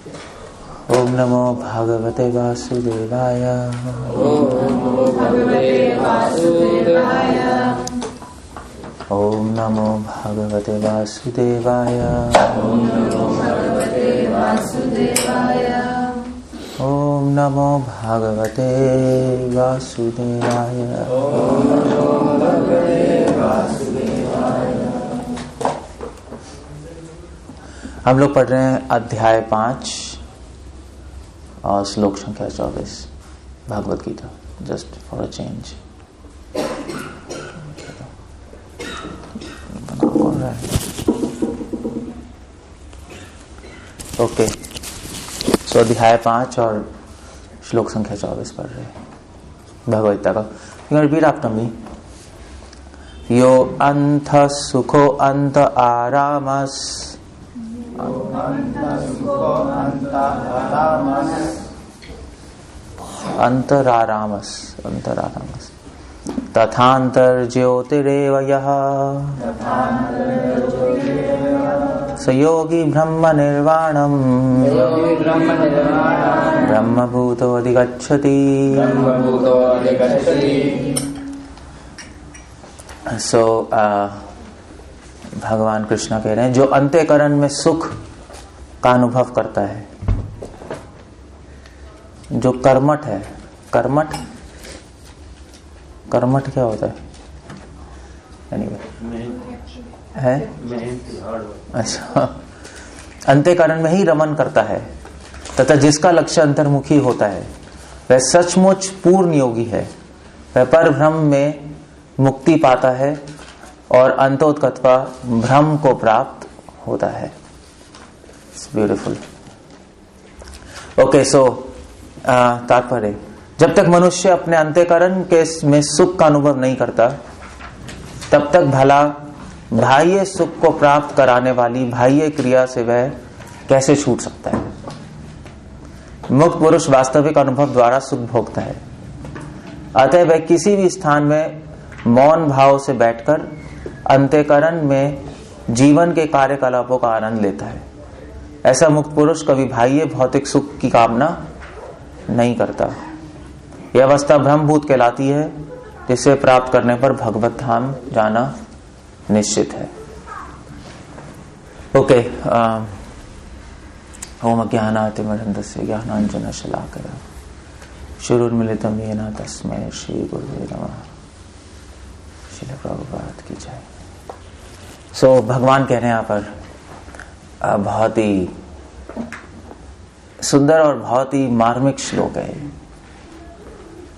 ओम नमो भगवते वासुदेवाय। ओम नमो भगवते वासुदेवाय। ओम नमो भगवते वासुदेवाय। ओम नमो भगवते वासुदेवाय। ओम नमो भगवते वासुदेवाय। ओम नमो भगवते वासुदेवाय। हम लोग पढ़ रहे हैं अध्याय 5 और श्लोक संख्या 24 Bhagavad Gita, just for a change. Okay, so अध्याय 5 और श्लोक संख्या 24 पढ़ रहे हैं भगवत गीता का। You repeat after me. यो अंत सुखो अंत आरामस अंतरारामस अंतरारामस तथांतर ज्योतिरेव यः स योगी ब्रह्म निर्वाणम् ब्रह्मभूतोऽधिगच्छति। सो भगवान कृष्ण कह रहे हैं जो अंतःकरण में सुख का अनुभव करता है, जो कर्मठ है। कर्मठ कर्मठ क्या होता है? एनीवे है। अच्छा, अंतःकरण में ही रमन करता है तथा जिसका लक्ष्य अंतर्मुखी होता है वह सचमुच पूर्ण योगी है। वह पर ब्रह्म में मुक्ति पाता है और अंतोत्कत्वा ब्रह्म को प्राप्त होता है। It's beautiful. ओके, सो तात्पर्य, जब तक मनुष्य अपने अंतःकरण के में सुख का अनुभव नहीं करता तब तक भला बाह्य सुख को प्राप्त कराने वाली बाह्य क्रिया से वह कैसे छूट सकता है। मुक्त पुरुष वास्तविक अनुभव द्वारा सुख भोगता है। अतः वह किसी भी स्थान में मौन भाव से बैठकर अंतःकरण में जीवन के कार्यकलापों का आनंद लेता है। ऐसा मुक्त पुरुष कभी बाह्य भौतिक सुख की कामना नहीं करता। यह अवस्था ब्रह्मभूत कहलाती है, जिसे प्राप्त करने पर भगवत धाम जाना निश्चित है। ओके, ओम अज्ञानातिमिरन्धस्य ज्ञानाञ्जनशलाकया श्रीरुन्मिलितं येन तस्मै श्री गुरुवे नमः। श्रील प्रभुपाद की जय। सो भगवान कह रहे हैं यहाँ पर, बहुत ही सुंदर और बहुत ही मार्मिक श्लोक है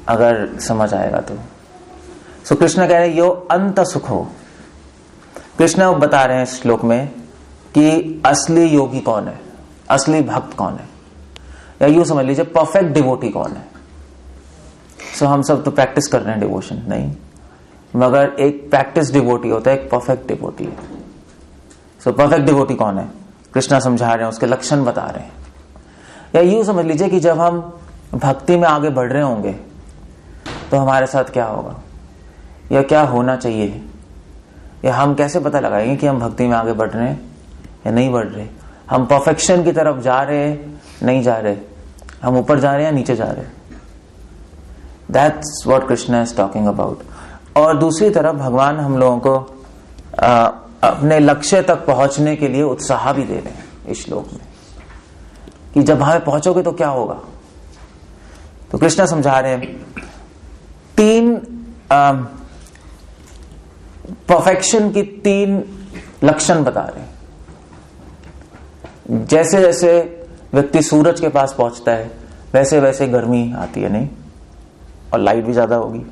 अगर समझ आएगा तो। सो कृष्ण कह रहे हैं यो अंत सुख हो। कृष्ण बता रहे हैं इस श्लोक में कि असली योगी कौन है, असली भक्त कौन है, या यूं समझ लीजिए परफेक्ट डिवोटी कौन है। सो हम सब तो प्रैक्टिस कर रहे हैं डिवोशन, नहीं, मगर एक प्रैक्टिस डिवोटी होता है, एक परफेक्ट डिवोटी है। सो परफेक्ट डिवोटी कौन है, कृष्णा समझा रहे हैं, उसके लक्षण बता रहे हैं। या यूं समझ लीजिए कि जब हम भक्ति में आगे बढ़ रहे होंगे तो हमारे साथ क्या होगा या क्या होना चाहिए, या हम कैसे पता लगाएंगे कि हम भक्ति में आगे बढ़ रहे हैं या नहीं बढ़ रहे, हम परफेक्शन की तरफ जा रहे हैं नहीं जा रहे, हम ऊपर जा रहे हैं या नीचे जा रहे हैं। That's what Krishna is talking about. और दूसरी तरफ भगवान हम लोगों को अपने लक्ष्य तक पहुंचने के लिए उत्साह भी दे रहे हैं इस श्लोक में, कि जब वहां पहुंचोगे तो क्या होगा। तो कृष्णा समझा रहे हैं 3 परफेक्शन की 3 लक्षण बता रहे हैं। जैसे जैसे व्यक्ति सूरज के पास पहुंचता है वैसे वैसे गर्मी आती है, नहीं, और लाइट भी ज्यादा होगी।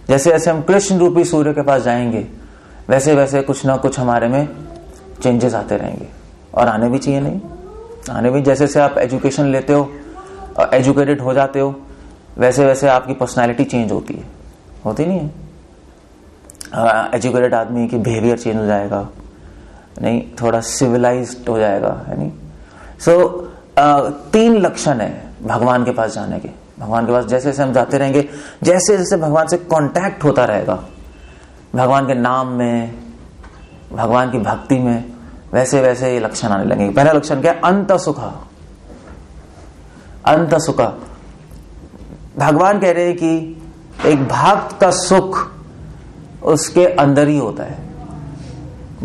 जैसे जैसे हम कृष्ण रूपी सूर्य के पास जाएंगे वैसे वैसे कुछ ना कुछ हमारे में चेंजेस आते रहेंगे, और आने भी चाहिए, नहीं आने भी। जैसे जैसे आप एजुकेशन लेते हो, एजुकेटेड हो जाते हो, वैसे वैसे आपकी पर्सनालिटी चेंज होती है, होती नहीं है। एजुकेटेड आदमी की बिहेवियर चेंज हो जाएगा, नहीं, थोड़ा सिविलाइज्ड हो जाएगा, है नहीं। सो 3 लक्षण है भगवान के पास जाने के। भगवान के पास जैसे जैसे हम जाते रहेंगे, जैसे जैसे भगवान से कांटेक्ट होता रहेगा, भगवान के नाम में, भगवान की भक्ति में, वैसे वैसे ये लक्षण आने लगेंगे। पहला लक्षण क्या है? अंत सुख। अंत सुख। भगवान कह रहे हैं कि एक भक्त का सुख उसके अंदर ही होता है।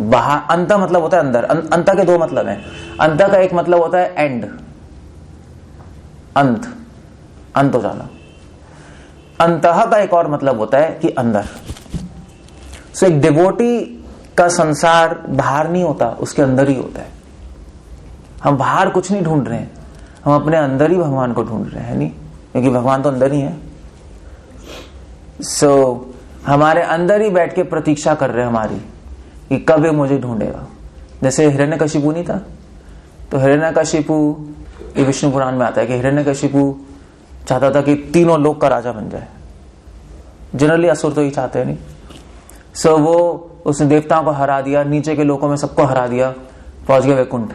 बाहर अंत मतलब होता है अंदर। अंत के दो मतलब हैं। अंत का एक मतलब होता है एंड, अंत हो जाना। अंतः का एक और मतलब होता है कि अंदर। सो एक डिवोटी का संसार बाहर नहीं होता, उसके अंदर ही होता है। हम बाहर कुछ नहीं ढूंढ रहे हैं, हम अपने अंदर ही भगवान को ढूंढ रहे हैं, नहीं? क्योंकि भगवान तो अंदर ही है। सो हमारे अंदर ही बैठ के प्रतीक्षा कर रहे हैं हमारी कि कब ये मुझे ढूंढेगा। जैसे हिरण्यकशिपु नहीं था, तो हिरण्यकशिपु ये विष्णु पुराण में आता है कि हिरण्यकशिपु चाहता था कि तीनों लोक का राजा बन जाए। जनरली असुर तो ही चाहते हैं, नहीं? सो वो उसने देवताओं को हरा दिया, नीचे के लोकों में सबको हरा दिया, पहुंच गया वैकुंठ।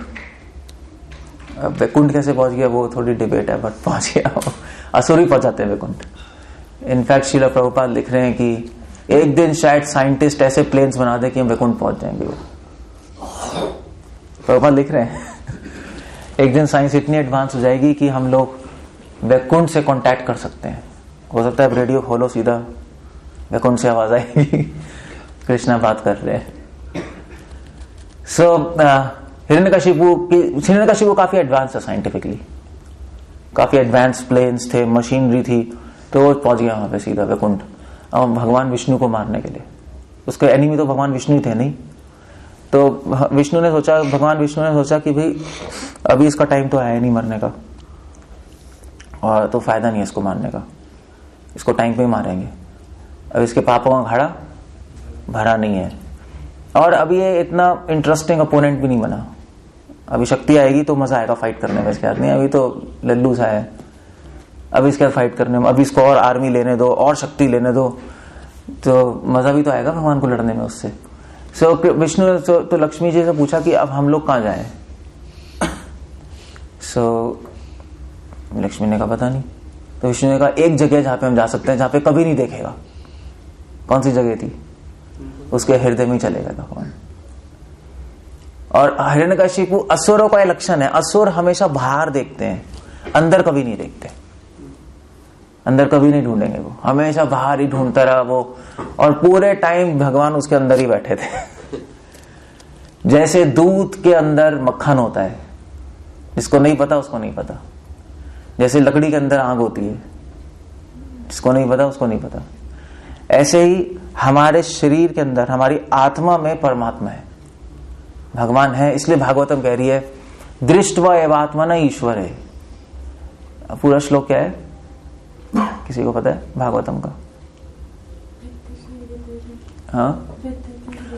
अब वैकुंठ कैसे पहुंच गया वो थोड़ी डिबेट है, बट पहुंच गया। असुर ही पहुंचाते हैं वैकुंठ। इनफैक्ट श्रील प्रभुपाद लिख रहे हैं कि एक दिन शायद साइंटिस्ट ऐसे प्लेन्स बना दे कि हम वैकुंठ पहुंच जाएंगे। वो प्रभुपाद लिख रहे हैं एक दिन साइंस इतनी एडवांस हो जाएगी कि हम लोग वैकुंठ से कांटेक्ट कर सकते हैं। हो सकता है रेडियो खोलो, सीधा वैकुंठ से आवाज आएगी कृष्णा बात कर रहे हैं। सो हिरण्यकशिपु काफी एडवांस है साइंटिफिकली, काफी एडवांस प्लेन्स थे, मशीनरी थी, तो वो पहुंच गया वहां पे सीधा वैकुंठ और भगवान विष्णु को मारने के लिए। उसके एनिमी तो भगवान विष्णु ही थे, नहीं? तो भगवान विष्णु ने सोचा कि भाई अभी इसका टाइम तो आया नहीं मरने का, और तो फायदा नहीं है इसको मारने का, इसको टाइम पे ही मारेंगे। अब इसके पापों का घड़ा भरा नहीं है, और अभी ये इतना इंटरेस्टिंग अपोनेंट भी नहीं बना। अभी शक्ति आएगी तो मजा आएगा फाइट करने में, इसके हाथ नहीं, अभी तो लल्लू सा है। अभी इसके फाइट करने में, अभी इसको और आर्मी लेने दो, और शक्ति लेने दो, तो मजा भी तो आएगा भगवान को लड़ने में उससे। सो विष्णु तो लक्ष्मी जी से पूछा कि अब हम लोग कहाँ जाएं? सो लक्ष्मी ने कहा पता नहीं। तो विष्णु ने कहा एक जगह जहां पे हम जा सकते हैं, जहां पे कभी नहीं देखेगा। कौन सी जगह थी? उसके हृदय में चलेगा भगवान। और हिरण्यकशिपु असुरों का लक्षण है, असुर हमेशा बाहर देखते हैं, अंदर कभी नहीं देखते, अंदर कभी नहीं ढूंढेंगे। वो हमेशा बाहर ही ढूंढता रहा वो, और पूरे टाइम भगवान उसके अंदर ही बैठे थे। जैसे दूध के अंदर मक्खन होता है, जिसको नहीं पता उसको नहीं पता। जैसे लकड़ी के अंदर आग होती है, जिसको नहीं पता उसको नहीं पता। ऐसे ही हमारे शरीर के अंदर, हमारी आत्मा में परमात्मा है, भगवान है। इसलिए भागवतम कह रही है दृष्टवा एवात्मना ईश्वर है। पूरा श्लोक क्या है, किसी को पता है भागवतम का? हाँ,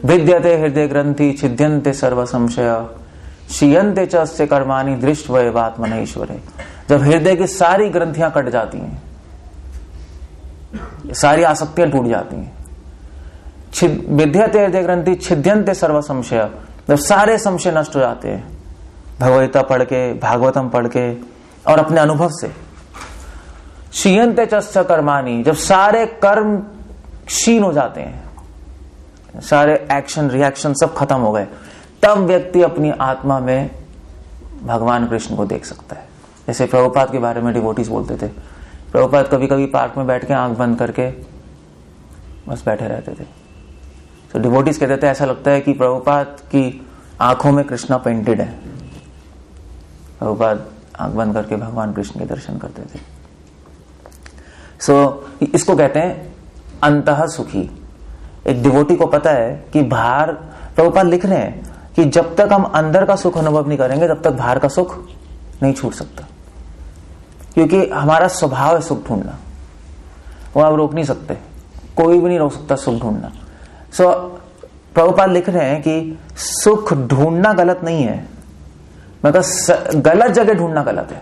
विद्यते हृदय ग्रंथि छिद्यन्ते सर्व संशय क्षीयन्ते च अस्य कर्माणि दृष्टवा एवात्मना ईश्वर है। जब हृदय की सारी ग्रंथियां कट जाती हैं, सारी आसक्तियां टूट जाती हैं, विद्यते हृदय ग्रंथि छिद्यन्ते सर्व संशय, जब सारे संशय नष्ट हो जाते हैं भगवद्गीता पढ़ के, भागवतम पढ़ के और अपने अनुभव से, क्षीयन्ते च अस्य कर्माणि, जब सारे कर्म क्षीण हो जाते हैं, सारे एक्शन रिएक्शन सब खत्म हो गए, तब व्यक्ति अपनी आत्मा में भगवान कृष्ण को देख सकता है। जैसे प्रभुपाद के बारे में डिवोटीज बोलते थे, प्रभुपाद कभी कभी पार्क में बैठ के आंख बंद करके बस बैठे रहते थे। तो डिवोटीज कहते थे ऐसा लगता है कि प्रभुपाद की आंखों में कृष्णा पेंटेड है। प्रभुपाद आंख बंद करके भगवान कृष्ण के दर्शन करते थे। सो इसको कहते हैं अंतः सुखी। एक डिवोटी को पता है कि बाहर, प्रभुपाद लिख रहे हैं कि जब तक हम अंदर का सुख अनुभव नहीं करेंगे तब तक बाहर का सुख नहीं छूट सकता, क्योंकि हमारा स्वभाव है सुख ढूंढना, वो आप रोक नहीं सकते, कोई भी नहीं रोक सकता सुख ढूंढना। सो प्रभुपाद लिख रहे हैं कि सुख ढूंढना गलत नहीं है, मतलब गलत जगह ढूंढना गलत है।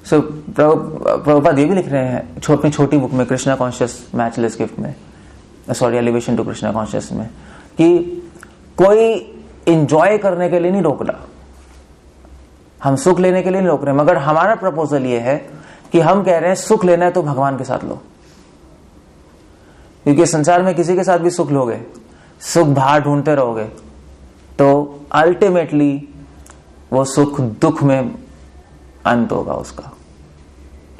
सो प्रभुपाद ये भी लिख रहे हैं अपनी छोटी बुक में, कृष्णा कॉन्शियस मैचलेस गिफ्ट में, sorry elevation to Krishna conscious में, कि कोई इंजॉय करने के लिए नहीं रोक रहा, हम सुख लेने के लिए नहीं रोक रहे, मगर हमारा प्रपोजल ये है कि हम कह रहे हैं सुख लेना है तो भगवान के साथ लो, क्योंकि संसार में किसी के साथ भी सुख लोगे, सुख बाहर ढूंढते रहोगे तो अल्टीमेटली वो सुख दुख में अंत होगा उसका।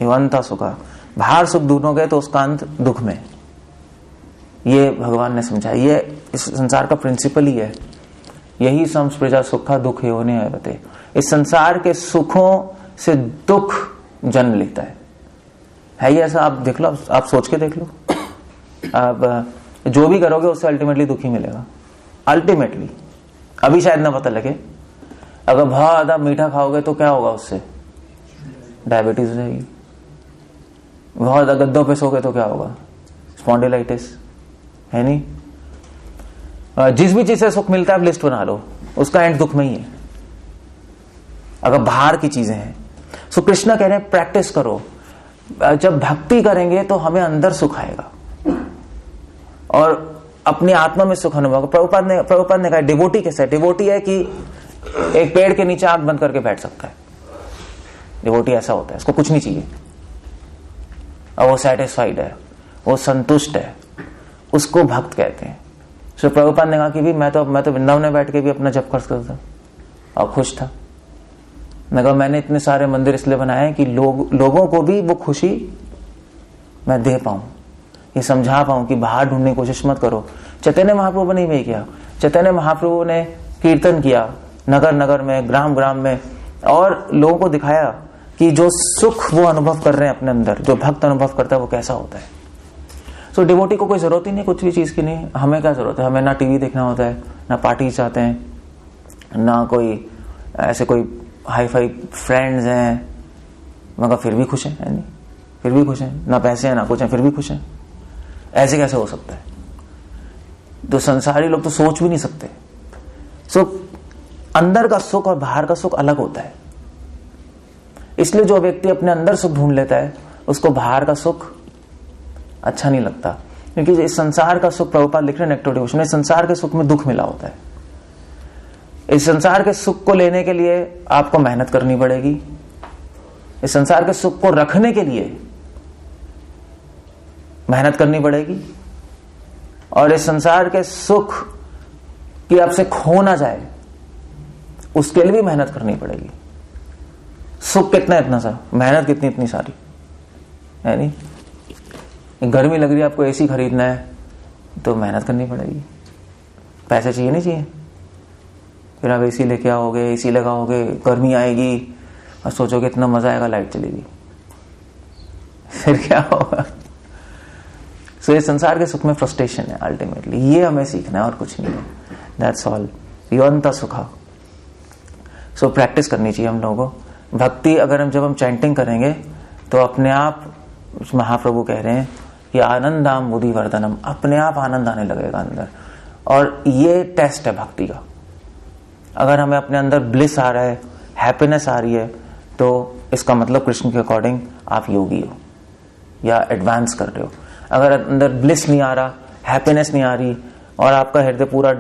अंत सुखा, बाहर सुख ढूंढोगे तो उसका अंत दुख में। ये भगवान ने समझाया, ये इस संसार का प्रिंसिपल ही है। यही सम प्रजा सुखा दुख योनि है बते। इस संसार के सुखों से दुख जन्म लेता है ये ऐसा? आप देख लो, आप सोच के देख लो। आप जो भी करोगे उससे अल्टीमेटली दुख ही मिलेगा, अल्टीमेटली। अभी शायद ना पता लगे, अगर बहुत ज्यादा मीठा खाओगे तो क्या होगा, उससे डायबिटीज हो जाएगी। बहुत ज्यादा गद्दों पे सोगे तो क्या होगा, स्पॉन्डिलाइटिस, है नहीं? जिस भी चीज से सुख मिलता है आप लिस्ट बना लो, उसका एंड दुख में ही है, अगर बाहर की चीजें हैं। सो कृष्णा कह रहे हैं प्रैक्टिस करो। जब भक्ति करेंगे तो हमें अंदर सुख आएगा और अपनी आत्मा में सुख अनुभव। प्रभुपाद ने कहा डिवोटी कैसा है? डिवोटी है कि एक पेड़ के नीचे आंख बंद करके बैठ सकता है। डिवोटी ऐसा होता है, उसको कुछ नहीं चाहिए और वो सेटिस्फाइड है, वो संतुष्ट है, उसको भक्त कहते हैं। सो प्रभुपाद ने कहा कि भी मैं तो वृंदावन में बैठ के भी अपना जप करता था और खुश था। मैं कहा मैंने इतने सारे मंदिर इसलिए बनाए कि लोगों को भी वो खुशी मैं दे पाऊं, ये समझा पाऊं कि बाहर ढूंढने की कोशिश मत करो। चैतन्य महाप्रभु ने भी किया। चैतन्य महाप्रभु ने कीर्तन किया नगर नगर में, ग्राम ग्राम में, और लोगों को दिखाया कि जो सुख वो अनुभव कर रहे हैं अपने अंदर, जो भक्त अनुभव करता है वो कैसा होता है। सो डिवोटी को कोई जरूरत ही नहीं कुछ भी चीज की। नहीं, हमें क्या जरूरत है? हमें ना टीवी देखना होता है, ना पार्टी चाहते हैं, ना कोई ऐसे कोई हाई फाई फ्रेंड्स हैं, मगर फिर भी खुश है नहीं? फिर भी खुश है, ना पैसे हैं ना कुछ है, फिर भी खुश है। ऐसे कैसे हो सकता है? तो संसारी लोग तो सोच भी नहीं सकते। सो अंदर का सुख और बाहर का सुख अलग होता है। इसलिए जो व्यक्ति अपने अंदर सुख ढूंढ लेता है उसको बाहर का सुख अच्छा नहीं लगता, क्योंकि इस संसार का सुख, प्रभुपाद लिख रहे हैं नेक्टर डिवोशन में, संसार के सुख में दुख मिला होता है। इस संसार के सुख को लेने के लिए आपको मेहनत करनी पड़ेगी, इस संसार के सुख को रखने के लिए मेहनत करनी पड़ेगी, और इस संसार के सुख की आपसे खो ना जाए उसके लिए भी मेहनत करनी पड़ेगी। सुख कितना इतना सा, मेहनत कितनी इतनी सारी, है नहीं? गर्मी लग रही है, आपको एसी खरीदना है तो मेहनत करनी पड़ेगी, पैसे चाहिए नहीं चाहिए? फिर आप एसी लेके आओगे, एसी लगाओगे, गर्मी आएगी और सोचोगे इतना मजा आएगा, लाइट चलेगी, फिर क्या होगा? सो ये संसार के सुख में फ्रस्ट्रेशन है अल्टीमेटली। ये हमें सीखना है और कुछ नहीं है। That's all. योन्ता सुखा। सो प्रैक्टिस करनी चाहिए हम लोगों को। भक्ति अगर जब हम चैंटिंग करेंगे तो अपने आप, महाप्रभु कह रहे हैं कि आनंदाम बुद्धि वर्धनम, अपने आप आनंद आने लगेगा अंदर। और ये टेस्ट है भक्ति का। अगर हमें अपने अंदर ब्लिस आ रहा है, हैप्पीनेस आ रही है, तो इसका मतलब कृष्ण के अकॉर्डिंग आप योगी हो या एडवांस कर रहे हो। अगर अंदर ब्लिस नहीं आ रहा, हैप्पीनेस नहीं आ रही, और आपका हृदय पूरा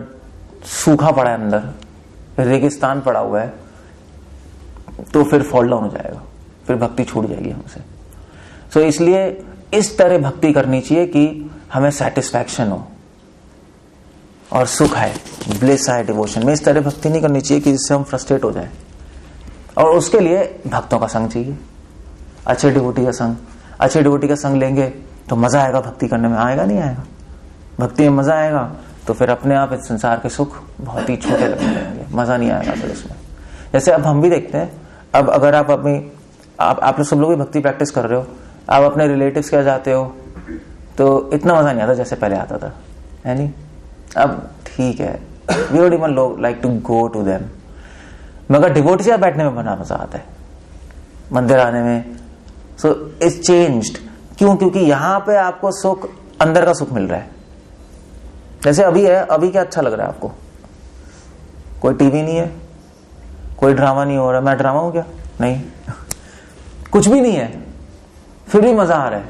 सूखा पड़ा है, अंदर रेगिस्तान पड़ा हुआ है, तो फिर फॉल डाउन हो जाएगा, फिर भक्ति छूट जाएगी हमसे। सो इसलिए इस तरह भक्ति करनी चाहिए कि हमें सेटिस्फैक्शन हो और सुख है, ब्लिस है डिवोशन में। इस तरह भक्ति नहीं करनी चाहिए कि जिससे हम फ्रस्ट्रेट हो जाए। और उसके लिए भक्तों का संग चाहिए, अच्छे डिवोटी का संग। अच्छे डिवोटी का संग लेंगे तो मजा आएगा भक्ति करने में। आएगा नहीं आएगा? भक्ति में मजा आएगा तो फिर अपने आप इस संसार के सुख बहुत ही छोटे लगने लगेंगे, मजा नहीं आएगा फिर उसमें। जैसे अब हम भी देखते हैं, अब अगर आप अपनी आप सब लोग भी भक्ति प्रैक्टिस कर रहे हो, आप अपने रिलेटिव्स के जाते हो तो इतना मजा नहीं आता जैसे पहले आता था, है नहीं? अब ठीक है, we don't even like to go to them, मगर डिवोटी से बैठने में बड़ा मजा आता है, मंदिर आने में। So it's changed. क्यों? क्योंकि यहां पे आपको सुख, अंदर का सुख मिल रहा है। जैसे अभी है, अभी क्या अच्छा लग रहा है आपको? कोई टीवी नहीं है, कोई ड्रामा नहीं हो रहा। मैं ड्रामा हूं क्या? नहीं कुछ भी नहीं है, फिर भी मजा आ रहा है।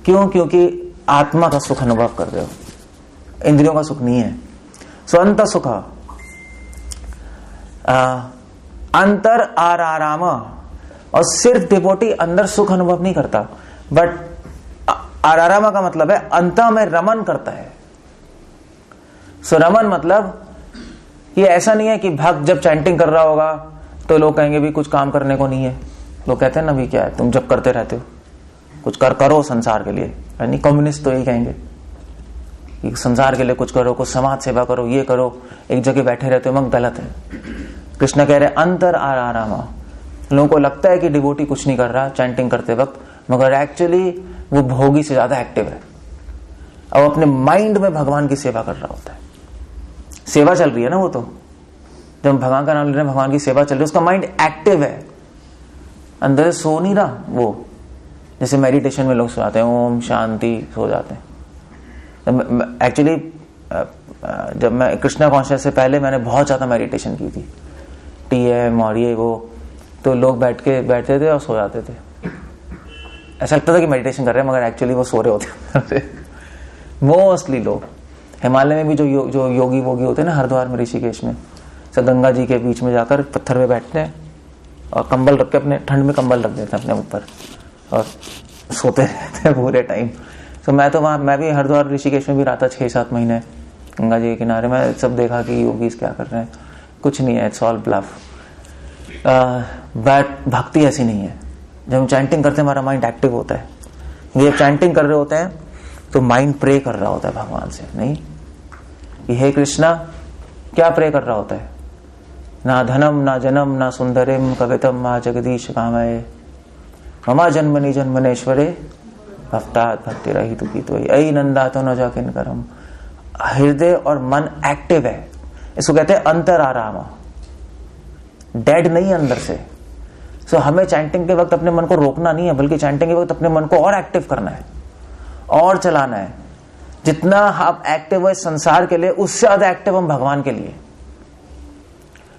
क्यों? क्योंकि आत्मा का सुख अनुभव कर रहे हो, इंद्रियों का सुख नहीं है। सो अंत सुख, अंतर आराम। और सिर्फ डिवोटी अंदर सुख अनुभव नहीं करता, बट आराम का मतलब है अंत में रमन करता है। सो रमन मतलब ये ऐसा नहीं है कि भक्त जब चैंटिंग कर रहा होगा तो लोग कहेंगे भी कुछ काम करने को नहीं है। लोग कहते हैं ना भी क्या है, तुम जब करते रहते हो, कुछ करो संसार के लिए। यानी कम्युनिस्ट तो यही कहेंगे कि संसार के लिए कुछ करो, कुछ समाज सेवा करो, ये करो, एक जगह बैठे रहते हो, मगर गलत है। कृष्ण कह रहे अंतर आरामा। लोगों को लगता है कि डिवोटी कुछ नहीं कर रहा चैंटिंग करते वक्त, मगर एक्चुअली वो भोगी से ज्यादा एक्टिव है। अब अपने माइंड में भगवान की सेवा कर रहा होता है। सेवा चल रही है ना, वो तो जब भगवान का नाम ले रहे हैं, भगवान की सेवा चल रही है, उसका माइंड एक्टिव है, अंदर से सो नहीं रहा। वो जैसे मेडिटेशन में लोग सो जाते हैं, ओम शांति, सो जाते हैं। एक्चुअली जब मैं कृष्णा कॉन्शियस से पहले मैंने बहुत ज्यादा मेडिटेशन की थी, TM और ये वो, तो लोग बैठते थे और सो जाते थे। ऐसा लगता था कि मेडिटेशन कर रहे हैं, मगर एक्चुअली वो सो रहे होते। मोस्टली लोग हिमालय में भी जो योगी वोगी होते हैं ना, हरिद्वार में, ऋषिकेश में, सब गंगा जी के बीच में जाकर पत्थर पे बैठते हैं और कंबल रख के, अपने ठंड में कंबल रख देते हैं अपने ऊपर और सोते रहते हैं पूरे टाइम। तो मैं तो वहां, मैं भी हरिद्वार ऋषिकेश में भी रहा था 6-7 महीने गंगा जी के किनारे। मैं सब देखा कि योगीज क्या कर रहे हैं, कुछ नहीं है, इट्स ऑल ब्लफ। बट भक्ति ऐसी नहीं है। जब हम चैंटिंग करते हैं हमारा माइंड एक्टिव होता है। ये चैंटिंग कर रहे होते हैं तो माइंड प्रे कर रहा होता है भगवान से, नहीं कि हे कृष्णा, क्या प्रे कर रहा होता है? ना धनम ना जनम ना सुंदरिम कवितम मा जगदीश कामये ममा जन्मनि जन्मनेश्वरे भक्तात् भक्ति रहितु कीतो ऐ नंदा तो न जाकिन करम। हृदय और मन एक्टिव है, इसको कहते हैं अंतर आराम, डेड नहीं अंदर से। सो हमें चैंटिंग के वक्त अपने मन को रोकना नहीं है, बल्कि चैंटिंग के वक्त अपने मन को और एक्टिव करना है और चलाना है। जितना आप एक्टिव हो संसार के लिए, उससे ज्यादा एक्टिव हम भगवान के लिए।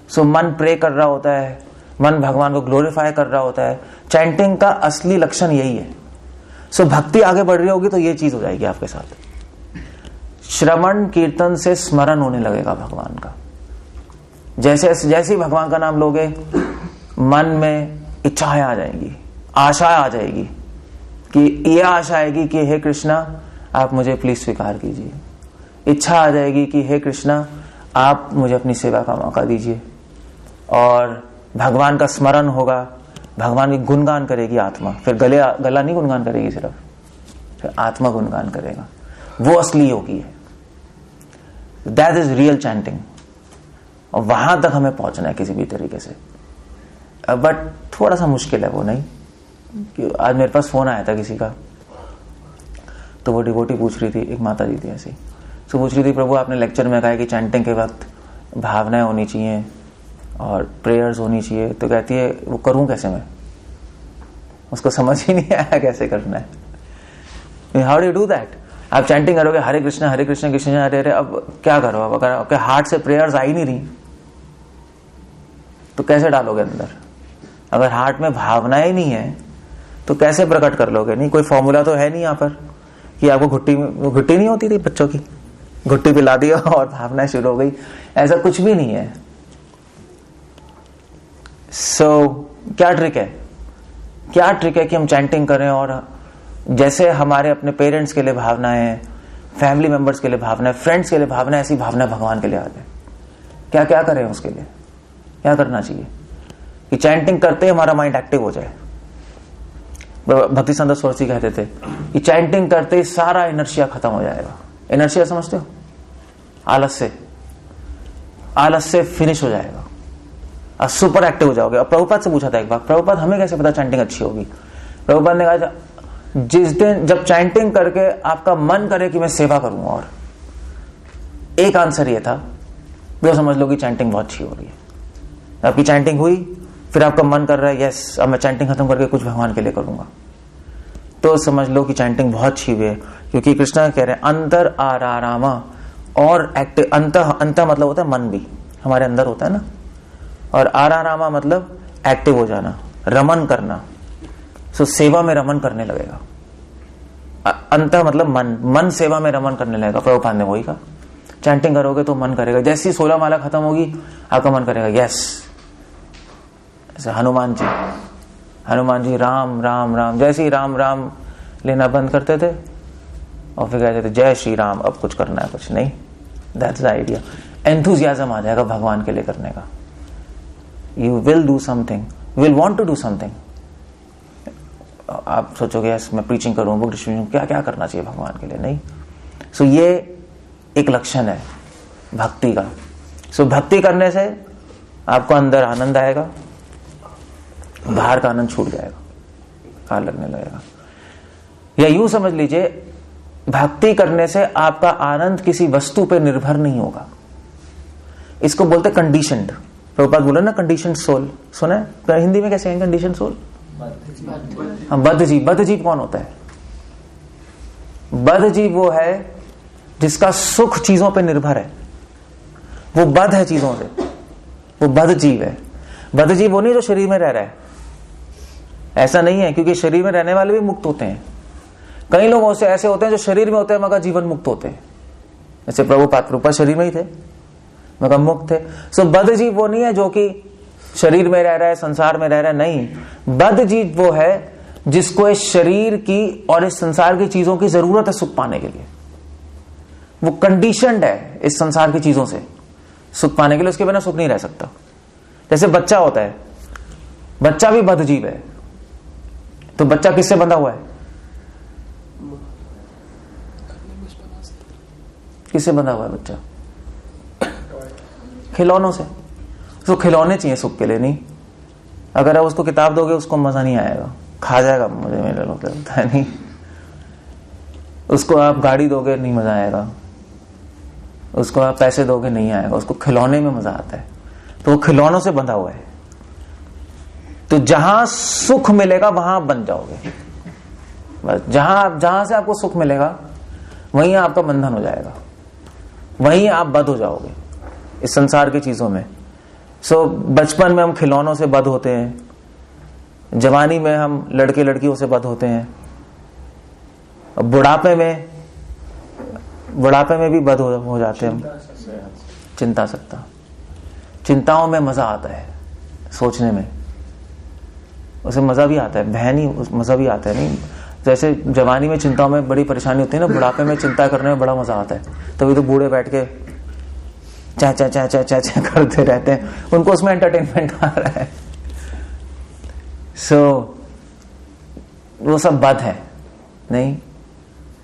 सो मन प्रे कर रहा होता है, मन भगवान को ग्लोरीफाई कर रहा होता है। चैंटिंग का असली लक्षण यही है। सो भक्ति आगे बढ़ रही होगी तो ये चीज हो जाएगी आपके साथ। श्रवण कीर्तन से स्मरण होने लगेगा भगवान का। जैसे जैसे ही भगवान का नाम लोगे, मन में इच्छाएं आ जाएंगी, आशाएं आ जाएगी, कि यह आशा आएगी कि हे कृष्णा, आप मुझे प्लीज स्वीकार कीजिए। इच्छा आ जाएगी कि हे कृष्णा, आप मुझे अपनी सेवा का मौका दीजिए। और भगवान का स्मरण होगा, भगवान की गुणगान करेगी आत्मा। फिर गला नहीं गुणगान करेगी सिर्फ, फिर आत्मा गुणगान करेगा। वो असली योगी है। That is real chanting. और वहां तक हमें पहुंचना है किसी भी तरीके से। बट थोड़ा सा मुश्किल है वो, नहीं कि आज मेरे पास फोन आया था किसी का, तो वो डिवोटी पूछ रही थी, एक माता जी थी ऐसी, तो पूछ रही थी, प्रभु आपने लेक्चर में कहा है कि चैंटिंग के वक्त भावनाएं होनी चाहिए और प्रेयर्स होनी चाहिए, तो कहती है वो करूं कैसे मैं? उसको समझ ही नहीं आया कैसे करना है। How do you do that? आप चैंटिंग करोगे हरे कृष्ण कृष्ण हरे हरे, अब क्या करो? अब अगर आपके हार्ट से प्रेयर्स आ ही नहीं रही तो कैसे डालोगे अंदर? अगर हार्ट में भावनाएं ही नहीं है तो कैसे प्रकट कर लोगे? नहीं, कोई फॉर्मूला तो है नहीं यहाँ पर कि आपको घुट्टी नहीं होती थी बच्चों की, घुट्टी पिला दिया और भावनाएं शुरू हो गई, ऐसा कुछ भी नहीं है। सो क्या ट्रिक है? क्या ट्रिक है कि हम चैंटिंग करें और जैसे हमारे अपने पेरेंट्स के लिए भावनाएं हैं, फैमिली मेंबर्स के लिए भावना है, फ्रेंड्स के लिए भावना है, ऐसी भावना भगवान के लिए आ जाए। क्या क्या करें उसके लिए? क्या करना चाहिए कि चैंटिंग करते ही हमारा माइंड एक्टिव हो जाए? भक्ति संत सरस्वती कहते थे कि चैंटिंग करते ही सारा इनर्शिया खत्म हो जाएगा। इनर्शिया समझते हो? आलस से फिनिश हो जाएगा और सुपर एक्टिव हो जाओगे। और प्रभुपाद से पूछा था एक बार, प्रभुपाद हमें कैसे पता चैंटिंग अच्छी होगी? प्रभुपाद ने कहा जिस दिन जब चैंटिंग करके आपका मन करे कि मैं सेवा करूं, और एक आंसर ये था, वो समझ लो कि चैंटिंग बहुत अच्छी हो रही है। आपकी चैंटिंग हुई, फिर आपका मन कर रहा है यस अब मैं चैंटिंग खत्म करके कुछ भगवान के लिए करूंगा, तो समझ लो कि चैंटिंग बहुत अच्छी हुई है। क्योंकि कृष्ण कह रहे हैं अंतर आरामा, और एक्टिव। अंत मतलब होता है मन भी हमारे अंदर होता है ना, और आरामा मतलब एक्टिव हो जाना, रमन करना। सो सेवा में रमन करने लगेगा। अंत मतलब मन सेवा में रमन करने लगेगा। प्रभुपाद ने वही कहा, चैंटिंग करोगे तो मन करेगा, जैसी 16 माला खत्म होगी आपका मन करेगा यस। जैसे हनुमान जी राम राम राम, जैसे ही राम राम लेना बंद करते थे और फिर कहते थे जय श्री राम, अब कुछ करना है कुछ नहीं। That's the idea. एंथुजियाज्म आ जाएगा भगवान के लिए करने का। you will do something, you will want to do something. आप सोचोगे यस मैं प्रीचिंग करूं, बुक डिस्ट्रीब्यूशन, क्या क्या करना चाहिए भगवान के लिए, नहीं. सो ये एक लक्षण है भक्ति का. सो भक्ति करने से आपको अंदर आनंद आएगा, बाहर का आनंद छूट जाएगा, कार लगने लगेगा. या यूं समझ लीजिए, भक्ति करने से आपका आनंद किसी वस्तु पर निर्भर नहीं होगा. इसको बोलते कंडीशनड. प्रभुपाद बोले ना कंडीशनड सोल, सुना है हिंदी में कैसे है कंडीशनड सोल? बद्ध जीव. बद्ध जीव कौन होता है? बद्ध जीव वो है जिसका सुख चीजों पर निर्भर है. वो बद्ध है चीजों से, वो बद्ध जीव है. बद्ध जीव वो नहीं जो शरीर में रह रहा है, ऐसा नहीं है, क्योंकि शरीर में रहने वाले भी मुक्त होते हैं. कई लोग ऐसे होते हैं जो शरीर में होते हैं मगर जीवन मुक्त होते हैं. जैसे प्रभुपाद शरीर में ही थे मगर मुक्त थे. सो बद्ध जीव वो नहीं है जो कि शरीर में रह रहा है, संसार में रह रहा है, नहीं. बद्ध जीव वो है जिसको इस शरीर की और इस संसार की चीजों की जरूरत है सुख पाने के लिए. वो कंडीशनड है इस संसार की चीजों से सुख पाने के लिए, उसके बिना सुख नहीं रह सकता. जैसे बच्चा होता है, बच्चा भी बद्ध जीव है. तो बच्चा किससे बंधा हुआ है? किससे बंधा हुआ है बच्चा? खिलौनों से. उसको खिलौने चाहिए सुख के लिए, नहीं. अगर आप उसको किताब दोगे उसको मजा नहीं आएगा, खा जाएगा, मुझे मेरे लगता है नहीं. उसको आप गाड़ी दोगे नहीं मजा आएगा, उसको आप पैसे दोगे नहीं आएगा, उसको खिलौने में मजा आता है. तो वो खिलौनों से बंधा हुआ है. तो जहां सुख मिलेगा वहां आप बन जाओगे. बस जहां से आपको सुख मिलेगा वहीं आपका बंधन हो जाएगा, वहीं आप बद्ध हो जाओगे इस संसार की चीजों में. सो बचपन में हम खिलौनों से बद्ध होते हैं, जवानी में हम लड़के लड़कियों से बद्ध होते हैं, बुढ़ापे में भी बद्ध हो जाते हैं हम. चिंता सकता, चिंताओं में मजा आता है सोचने में, उसे मजा भी आता है, बहन ही मजा भी आता है. नहीं जैसे जवानी में चिंताओं में बड़ी परेशानी होती है ना, बुढ़ापे में चिंता करने में बड़ा मजा आता है. तभी तो बूढ़े बैठ के चा चा चा चा चा चा करते रहते हैं, उनको उसमें एंटरटेनमेंट आ रहा है. सो वो सब बद्ध है, नहीं.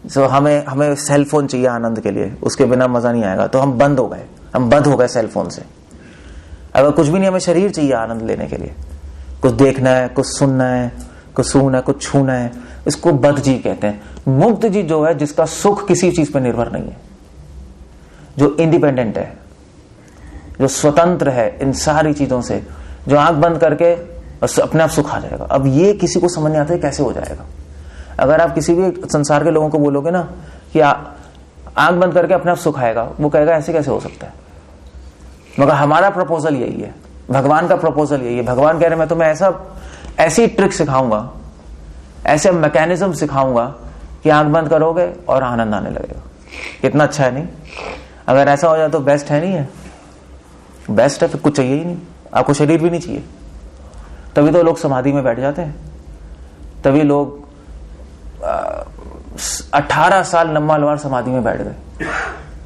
सो हमें सेल फोन चाहिए आनंद के लिए, उसके बिना मजा नहीं आएगा. तो हम बंद हो गए, हम बंद हो गए सेल फोन से. अगर कुछ भी नहीं, हमें शरीर चाहिए आनंद लेने के लिए. कुछ देखना है, कुछ सुनना है, कुछ सूंघना है, कुछ छूना है. इसको बद्ध जीव कहते हैं. मुक्त जीव जो है जिसका सुख किसी चीज पर निर्भर नहीं है, जो इंडिपेंडेंट है, जो स्वतंत्र है इन सारी चीजों से, जो आंख बंद करके अपने आप सुख आ जाएगा. अब ये किसी को समझ नहीं आता है कैसे हो जाएगा. अगर आप किसी भी संसार के लोगों को बोलोगे ना कि आंख बंद करके अपने आप सुख आएगा, वो कहेगा ऐसे कैसे हो सकता है. मगर हमारा प्रपोजल यही है, भगवान का प्रपोजल यही है. भगवान कह रहे मैं तुम्हें ऐसी ट्रिक सिखाऊंगा, ऐसे मैकेनिज्म सिखाऊंगा कि आंख बंद करोगे और आनंद आने लगेगा. कितना अच्छा है, नहीं? अगर ऐसा हो जाए तो बेस्ट है, नहीं है? बेस्ट है. फिर कुछ चाहिए ही नहीं, आपको शरीर भी नहीं चाहिए. तभी तो लोग समाधि में बैठ जाते हैं. तभी लोग 18 साल लम्बा समाधि में बैठ गए.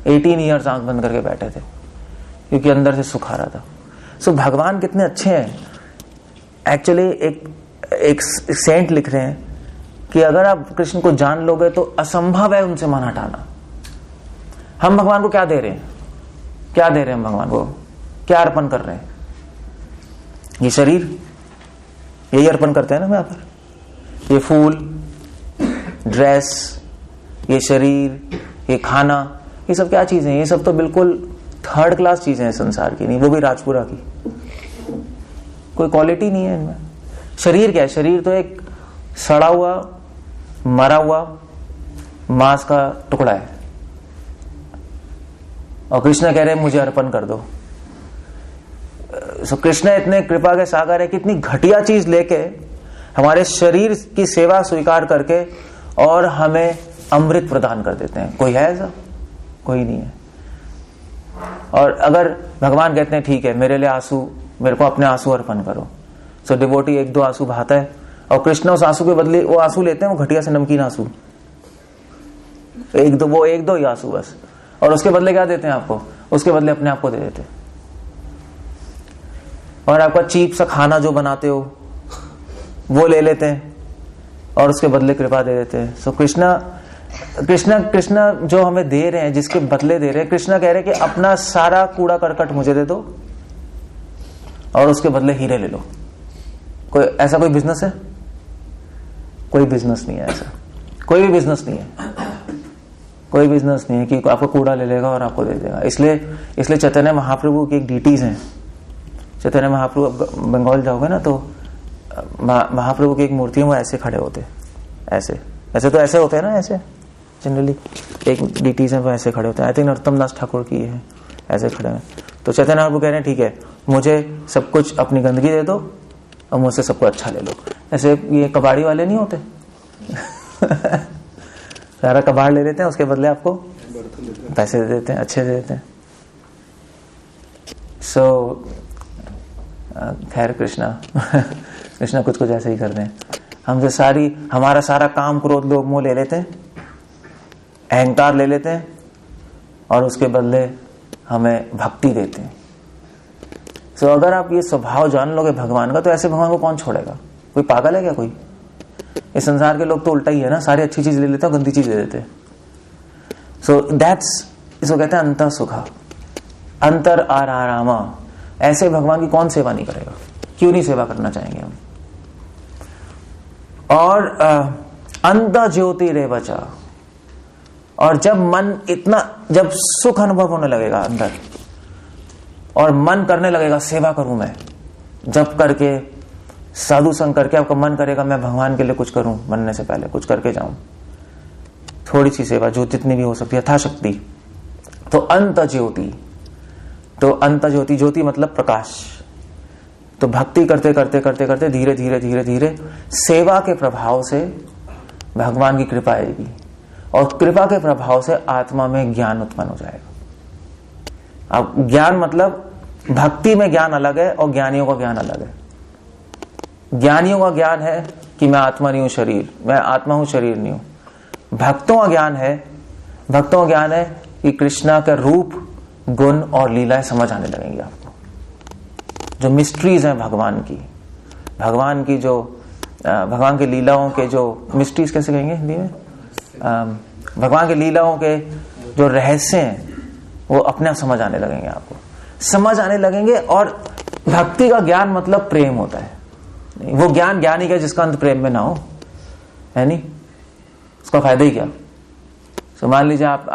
18 ईयर्स आंख बंद करके बैठे थे, क्योंकि अंदर से सुख आ रहा था. सो भगवान कितने अच्छे हैं. एक्चुअली एक सेंट लिख रहे हैं कि अगर आप कृष्ण को जान लोगे तो असंभव है उनसे मन हटाना. हम भगवान को क्या दे रहे हैं? क्या दे रहे हैं हम भगवान को? क्या अर्पण कर रहे हैं? ये शरीर, यही अर्पण करते हैं ना यहाँ पर. ये फूल, ड्रेस, ये शरीर, ये खाना, ये सब क्या चीजें हैं? ये सब तो बिल्कुल थर्ड क्लास चीजें हैं संसार की, नहीं वो भी राजपुरा की. कोई क्वालिटी नहीं है इनमें. शरीर क्या है? शरीर तो एक सड़ा हुआ, मरा हुआ मांस का टुकड़ा है. और कृष्ण कह रहे हैं मुझे अर्पण कर दो. सो कृष्ण इतने कृपा के सागर है कि इतनी घटिया चीज लेके हमारे शरीर की सेवा स्वीकार करके और हमें अमृत प्रदान कर देते हैं. कोई है ऐसा? कोई नहीं है. और अगर भगवान कहते हैं ठीक है मेरे लिए आंसू, मेरे को अपने आंसू अर्पण करो. सो डिवोटी 1-2 आंसू बहाता है और कृष्ण उस आंसू के बदले वो आंसू लेते हैं, वो घटिया से नमकीन आंसू, 1-2 ही आंसू बस. और उसके बदले क्या देते हैं आपको? उसके बदले अपने आप को दे देते. और आपका चीप सा खाना जो बनाते हो वो ले लेते हैं और उसके बदले कृपा दे देते हैं। सो कृष्णा जो हमें दे रहे हैं, जिसके बदले दे रहे हैं, कृष्णा कह रहे हैं कि अपना सारा कूड़ा करकट मुझे दे दो और उसके बदले हीरे ले लो। ऐसा कोई बिजनेस है? कोई बिजनेस नहीं है ऐसा, कोई भी बिजनेस नहीं है, कोई बिजनेस नहीं है कि आपको कूड़ा ले लेगा और आपको दे देगा। इसलिए चैतन्य महाप्रभु की एक डीटीज हैं। चैतन्य महाप्रभु बंगाल जाओगे ना तो महाप्रभु की एक मूर्ति है, वो ऐसे खड़े होते, ऐसे तो ऐसे होते हैं ना, ऐसे जनरली एक डीटीज है वो ऐसे खड़े होते हैं। आई थिंक नरोत्तम दास ठाकुर की है, ऐसे खड़े हैं। तो चैतन्य महाप्रभु कह रहे हैं ठीक है, मुझे सब कुछ अपनी गंदगी दे दो और मुझसे सबको अच्छा ले लो। ऐसे ये कबाड़ी वाले नहीं होते सारा कबाड़ ले लेते हैं, उसके बदले आपको पैसे दे देते हैं, अच्छे दे देते हैं। सो खैर कृष्णा कुछ ऐसे ही करते हैं। हमसे हमारा सारा काम क्रोध लोभ मोह ले लेते हैं, अहंकार ले लेते हैं और उसके बदले हमें भक्ति देते हैं। सो अगर आप ये स्वभाव जान लोगे भगवान का, तो ऐसे भगवान को कौन छोड़ेगा? कोई पागल है क्या कोई? इस संसार के लोग तो उल्टा ही है ना, सारी अच्छी चीज ले लेते हैं, गंदी चीज ले लेते हैं। सो दैट्स, इसको कहते हैं अंतर सुखा, अंतर आरामा। ऐसे भगवान की कौन सेवा नहीं करेगा? क्यों नहीं सेवा करना चाहेंगे हम? और अंत ज्योति रे बचा। और जब सुख अनुभव होने लगेगा अंदर और मन करने लगेगा सेवा करूं मैं, जब करके साधु संग करके आपका मन करेगा मैं भगवान के लिए कुछ करूं, मरने से पहले कुछ करके जाऊं, थोड़ी सी सेवा जो जितनी भी हो सकती है यथाशक्ति। तो अंत ज्योति, ज्योति मतलब प्रकाश। तो भक्ति करते करते करते करते धीरे धीरे धीरे धीरे सेवा के प्रभाव से भगवान की कृपा आएगी और कृपा के प्रभाव से आत्मा में ज्ञान उत्पन्न हो जाएगा। अब ज्ञान मतलब भक्ति में ज्ञान अलग है और ज्ञानियों का ज्ञान अलग है। ज्ञानियों का ज्ञान है कि मैं आत्मा नहीं हूं शरीर, मैं आत्मा हूं शरीर नहीं हूं। भक्तों का ज्ञान है कि कृष्णा का रूप गुण और लीलाएं समझ आने लगेंगी आपको। जो मिस्ट्रीज हैं भगवान की जो भगवान की लीलाओं के जो मिस्ट्रीज कैसे कहेंगे हिंदी में, भगवान की लीलाओं के जो रहस्य हैं वो अपने आप समझ आने लगेंगे आपको, समझ आने लगेंगे। और भक्ति का ज्ञान मतलब प्रेम होता है। वो ज्ञान ज्ञानी का जिसका अंत प्रेम में ना हो, है नहीं, उसका फायदा ही क्या। तो मान लीजिए आप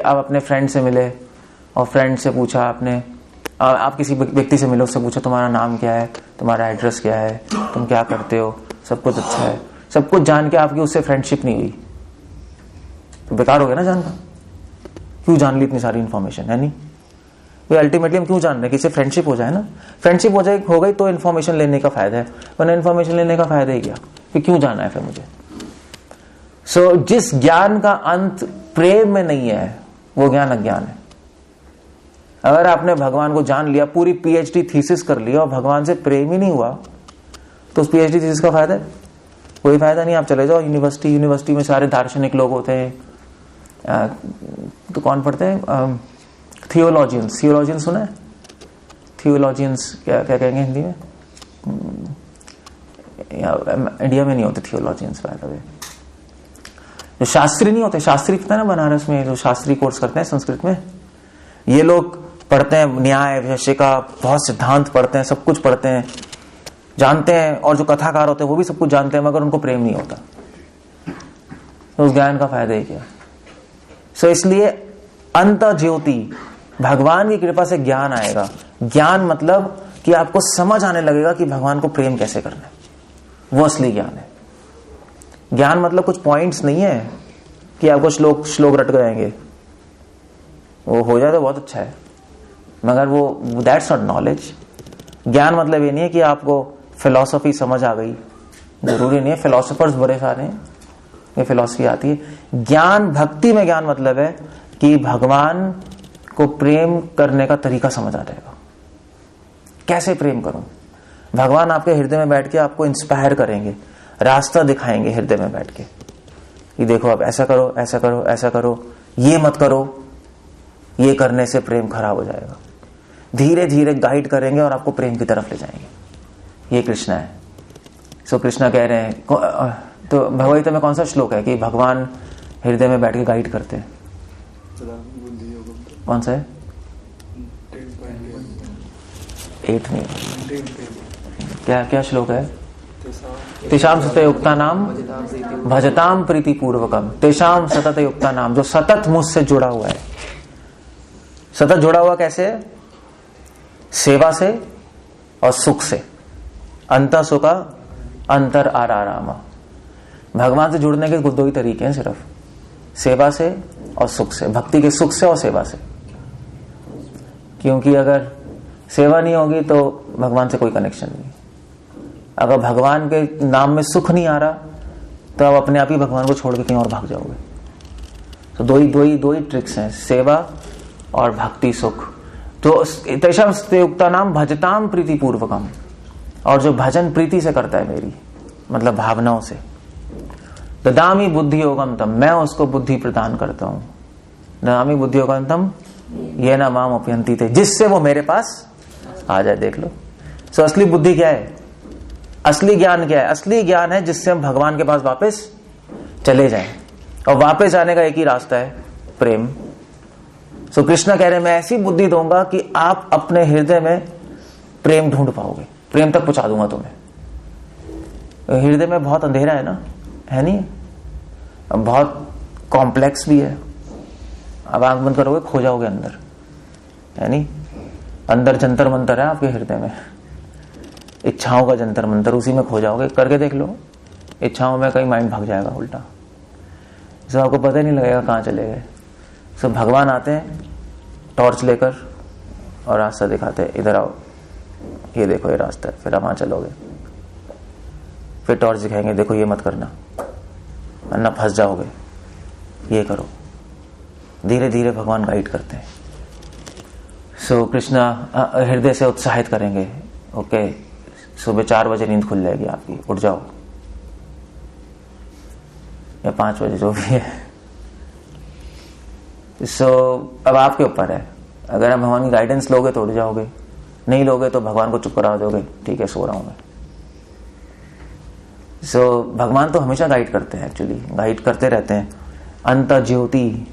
अपने फ्रेंड से मिले और फ्रेंड से पूछा आपने, आप किसी व्यक्ति से मिले, उससे पूछा तुम्हारा नाम क्या है, तुम्हारा एड्रेस क्या है, तुम क्या करते हो, सब कुछ अच्छा है, सब कुछ जान के आपकी उससे फ्रेंडशिप नहीं हुई तो बेकार हो गया ना जानना। क्यों जान ली इतनी सारी इन्फॉर्मेशन, है नहीं। वो अल्टीमेटली हम क्यों जान रहे हैं कि इससे फ्रेंडशिप हो जाए ना, फ्रेंडशिप हो गई तो इन्फॉर्मेशन लेने का फायदा है, वरना इन्फॉर्मेशन लेने का फायदा ही क्या, फिर क्यों जाना है फिर मुझे। सो जिस ज्ञान का अंत प्रेम में नहीं है वो ज्ञान अज्ञान है। अगर आपने भगवान को जान लिया, पूरी पीएचडी थीसिस कर लिया और भगवान से प्रेम ही नहीं हुआ तो उस पीएचडी थीसिस का फायदा है? कोई फायदा नहीं। आप चले जाओ यूनिवर्सिटी में सारे दार्शनिक लोग होते हैं, तो कौन पढ़ते हैं, थियोलॉजियंस सुना है? थियोलॉजियंस क्या कहेंगे हिंदी में? इंडिया में नहीं होते थियोलॉजियंस, बाय द वे। जो शास्त्री नहीं होते, शास्त्री पता है ना बनारस में जो शास्त्री कोर्स करते हैं संस्कृत में, ये लोग पढ़ते हैं न्याय वैशेषिका, बहुत सिद्धांत पढ़ते हैं, सब कुछ पढ़ते हैं, जानते हैं, और जो कथाकार होते हैं वो भी सब कुछ जानते हैं, मगर उनको प्रेम नहीं होता, तो उस ज्ञान का फायदा ही क्या। सो इसलिए अंत ज्योति, भगवान की कृपा से ज्ञान आएगा। ज्ञान मतलब कि आपको समझ आने लगेगा कि भगवान को प्रेम कैसे करना है, वो असली ज्ञान है। ज्ञान मतलब कुछ पॉइंट्स नहीं है कि आपको श्लोक रट जाएंगे, वो हो जाए तो बहुत अच्छा है, मगर वो दैट्स नॉट नॉलेज। ज्ञान मतलब ये नहीं है कि आपको फिलॉसफी समझ आ गई, जरूरी नहीं है, फिलोसोफर्स बड़े सारे हैं, ये फिलॉसफी आती है। ज्ञान, भक्ति में ज्ञान मतलब है कि भगवान को प्रेम करने का तरीका समझ आ जाएगा, कैसे प्रेम करूं। भगवान आपके हृदय में बैठ के आपको इंस्पायर करेंगे, रास्ता दिखाएंगे हृदय में बैठ के कि देखो आप ऐसा करो, ऐसा करो, ऐसा करो, ये मत करो, ये करने से प्रेम खराब हो जाएगा। धीरे धीरे गाइड करेंगे और आपको प्रेम की तरफ ले जाएंगे। ये कृष्णा है। सो कृष्णा कह रहे हैं, तो भगवद गीता में कौन सा श्लोक है कि भगवान हृदय में बैठ के गाइड करते हैं? कौन सा है? 8 में क्या क्या श्लोक है? तेषाम सतत युक्ता नाम भजताम प्रीति पूर्वकम। तेषाम सतत युक्ता नाम, जो सतत मुझसे जुड़ा हुआ है। सतत जुड़ा हुआ कैसे है? सेवा से और सुख से। अंतर सुखा अंतर आराम। भगवान से जुड़ने के 2 ही तरीके हैं सिर्फ, सेवा से और सुख से। भक्ति के सुख से और सेवा से। क्योंकि अगर सेवा नहीं होगी तो भगवान से कोई कनेक्शन नहीं। अगर भगवान के नाम में सुख नहीं आ रहा तो आप अपने आप ही भगवान को छोड़ के कहीं और भाग जाओगे। तो दो ही ट्रिक्स हैं, सेवा और भक्ति सुख। तो तेषाम युक्ता नाम भजताम प्रीति पूर्वकम, और जो भजन प्रीति से करता है मेरी, मतलब भावनाओं से, ददामी बुद्धि योगम तम, मैं उसको बुद्धि प्रदान करता हूं। ददामी बुद्धि योगम तम ये ना माम अपयंती थे, जिससे वो मेरे पास आ जाए। देख लो, सो असली बुद्धि क्या है? असली ज्ञान क्या है? असली ज्ञान है जिससे हम भगवान के पास वापस चले जाएं, और वापस आने का एक ही रास्ता है, प्रेम। सो कृष्ण कह रहे हैं मैं ऐसी बुद्धि दूंगा कि आप अपने हृदय में प्रेम ढूंढ पाओगे, प्रेम तक पहुंचा दूंगा तुम्हें। हृदय में बहुत अंधेरा है ना, है नहीं? बहुत कॉम्प्लेक्स भी है। अब आंख बंद करोगे खो जाओगे अंदर, है नहीं? अंदर जंतर मंतर है आपके हृदय में, इच्छाओं का जंतर मंतर, उसी में खो जाओगे। करके देख लो, इच्छाओं में कहीं माइंड भाग जाएगा उल्टा, सब आपको पता ही नहीं लगेगा कहाँ चले गए। सब भगवान आते हैं टॉर्च लेकर और रास्ता दिखाते हैं, इधर आओ, ये देखो ये रास्ता है, फिर आप वहां चलोगे। फिर टॉर्च दिखाएंगे, देखो ये मत करना वरना फंस जाओगे, ये करो। धीरे धीरे भगवान गाइड करते हैं। सो कृष्णा हृदय से उत्साहित करेंगे। ओके, सुबह 4 बजे नींद खुल जाएगी आपकी, उठ जाओ, या 5 बजे, जो भी है। सो अब आपके ऊपर है, अगर आप भगवान की गाइडेंस लोगे तो उठ जाओगे, नहीं लोगे तो भगवान को चुप करा दोगे, ठीक है सो रहा हूं मैं। सो भगवान तो हमेशा गाइड करते हैं, एक्चुअली गाइड करते रहते हैं। अंत ज्योति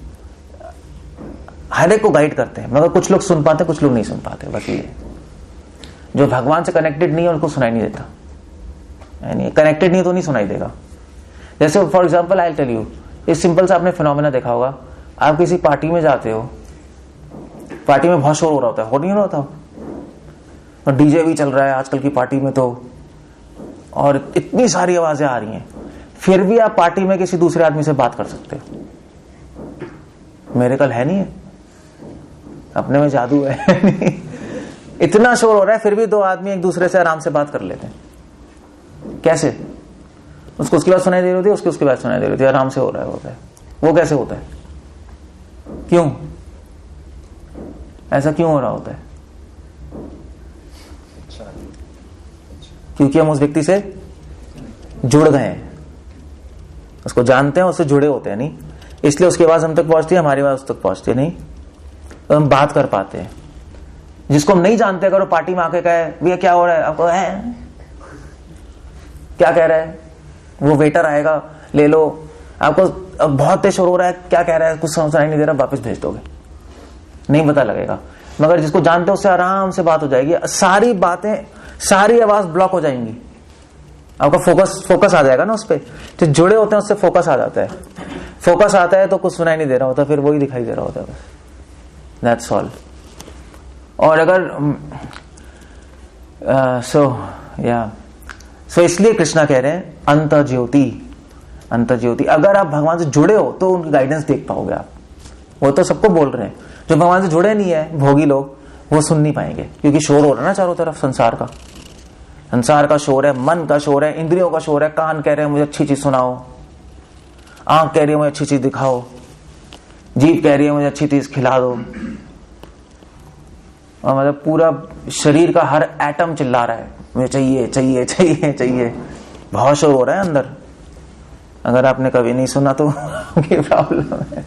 हर एक को गाइड करते हैं, मगर कुछ लोग सुन पाते, कुछ लोग नहीं सुन पाते, बस ये। जो भगवान से कनेक्टेड नहीं है उनको सुनाई नहीं देता, यानी कनेक्टेड नहीं तो नहीं सुनाई देगा। जैसे for example I tell you, इस सिंपल सा आपने फिनोमेना देखा होगा। आप किसी पार्टी में जाते हो, पार्टी में बहुत शोर हो रहा होता है, हो नहीं हो रहा होता, और डीजे भी चल रहा है आजकल की पार्टी में तो, और इतनी सारी आवाजें आ रही हैं, फिर भी आप पार्टी में किसी दूसरे आदमी से बात कर सकते हो। मेरे कल है नहीं है, अपने में जादू है। इतना शोर हो रहा है फिर भी 2 आदमी एक दूसरे से आराम से बात कर लेते हैं। कैसे? उसको उसकी बात सुनाई दे रही होती है, उसकी बात सुनाई दे रही होती है, आराम से हो रहा है, होता है। वो कैसे होता है? क्यों ऐसा क्यों हो रहा होता है? क्योंकि हम उस व्यक्ति से जुड़ गए हैं, उसको जानते हैं, उससे जुड़े होते हैं, नहीं इसलिए उसकी आवाज हम तक पहुंचती है, हमारी आवाज उस तक पहुंचती है नहीं, तो हम बात कर पाते हैं। जिसको हम नहीं जानते, अगर वो पार्टी में आके कहे भैया क्या हो रहा है, आपको है क्या कह रहा है, वो वेटर आएगा ले लो, आपको बहुत तेज शोर हो रहा है, क्या कह रहा है, कुछ समझ नहीं दे रहा, वापस भेज दोगे, नहीं पता लगेगा। मगर जिसको जानते हो उससे आराम से बात हो जाएगी, सारी बातें, सारी आवाज ब्लॉक हो जाएंगी, आपका फोकस आ जाएगा ना उस पर। तो जुड़े होते हैं उससे फोकस आ जाता है, फोकस आता है तो कुछ सुनाई नहीं दे रहा होता, फिर वही दिखाई दे रहा होता है, बस दैट्स ऑल। और अगर सो इसलिए कृष्णा कह रहे हैं अंत ज्योति। अगर आप भगवान से जुड़े हो तो उनकी गाइडेंस देख पाओगे आप। वो तो सबको बोल रहे हैं, जो भगवान से जुड़े नहीं है भोगी लोग, वो सुन नहीं पाएंगे, क्योंकि शोर हो रहा है ना चारों तरफ, संसार का शोर है, मन का शोर है, इंद्रियों का शोर है। कान कह रहे हैं मुझे अच्छी चीज सुनाओ, आंख कह रही है मुझे अच्छी चीज दिखाओ, जीभ कह रही है मुझे अच्छी चीज खिला दो, और मतलब पूरा शरीर का हर एटम चिल्ला रहा है मुझे चाहिए चाहिए चाहिए चाहिए। बहुत शोर हो रहा है अंदर। अगर आपने कभी नहीं सुना तो प्रॉब्लम है,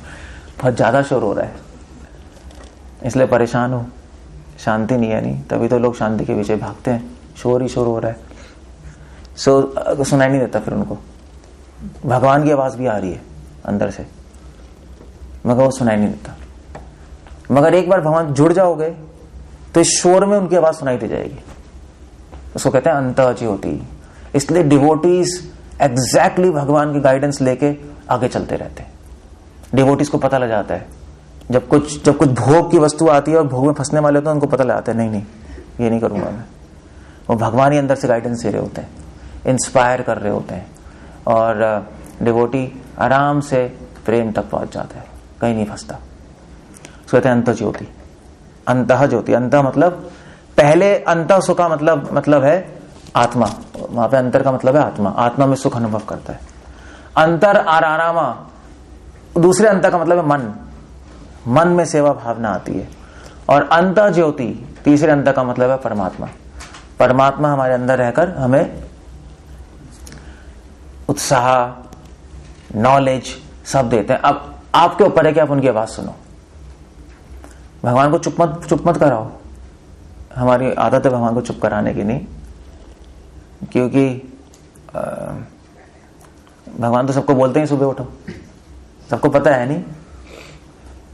बहुत ज्यादा शोर हो रहा है, इसलिए परेशान हो। शांति नहीं है, नहीं, तभी तो लोग शांति के पीछे भागते हैं। शोर ही शोर हो रहा है, सो सुनाई नहीं देता फिर उनको। भगवान की आवाज भी आ रही है अंदर से, मगर वो सुनाई नहीं देता। मगर एक बार भगवान जुड़ जाओगे तो इस शोर में उनकी आवाज सुनाई दे जाएगी। उसको कहते हैं अंतः ज्योति। इसलिए डिवोटीज एग्जैक्टली भगवान की गाइडेंस लेके आगे चलते रहते हैं। डिवोटीज को पता लग जाता है, जब कुछ भोग की वस्तु आती है और भोग में फंसने वाले होते हैं, उनको पता लग जाता है नहीं ये नहीं करूंगा मैं। वो भगवान ही अंदर से गाइडेंस दे रहे होते हैं, इंस्पायर कर रहे होते हैं, और डिवोटी आराम से प्रेम तक पहुंच जाता है, कहीं नहीं फंसता। उसको कहते हैं अंतः ज्योति। अंतः ज्योति, अंतः मतलब पहले, अंतः सुख का मतलब है आत्मा। वहां पे अंतर का मतलब है आत्मा, आत्मा में सुख अनुभव करता है। अंतर आरामा, दूसरे अंतर का मतलब है मन, मन में सेवा भावना आती है। और अंतः ज्योति, तीसरे अंतर का मतलब है परमात्मा। परमात्मा हमारे अंदर रहकर हमें उत्साह, नॉलेज सब देते हैं। अब आपके ऊपर है कि आप उनकी आवाज सुनो। भगवान को चुप मत कराओ। हमारी आदत है भगवान को चुप कराने की नहीं, क्योंकि भगवान तो सबको बोलते हैं सुबह उठो, सबको पता है नहीं,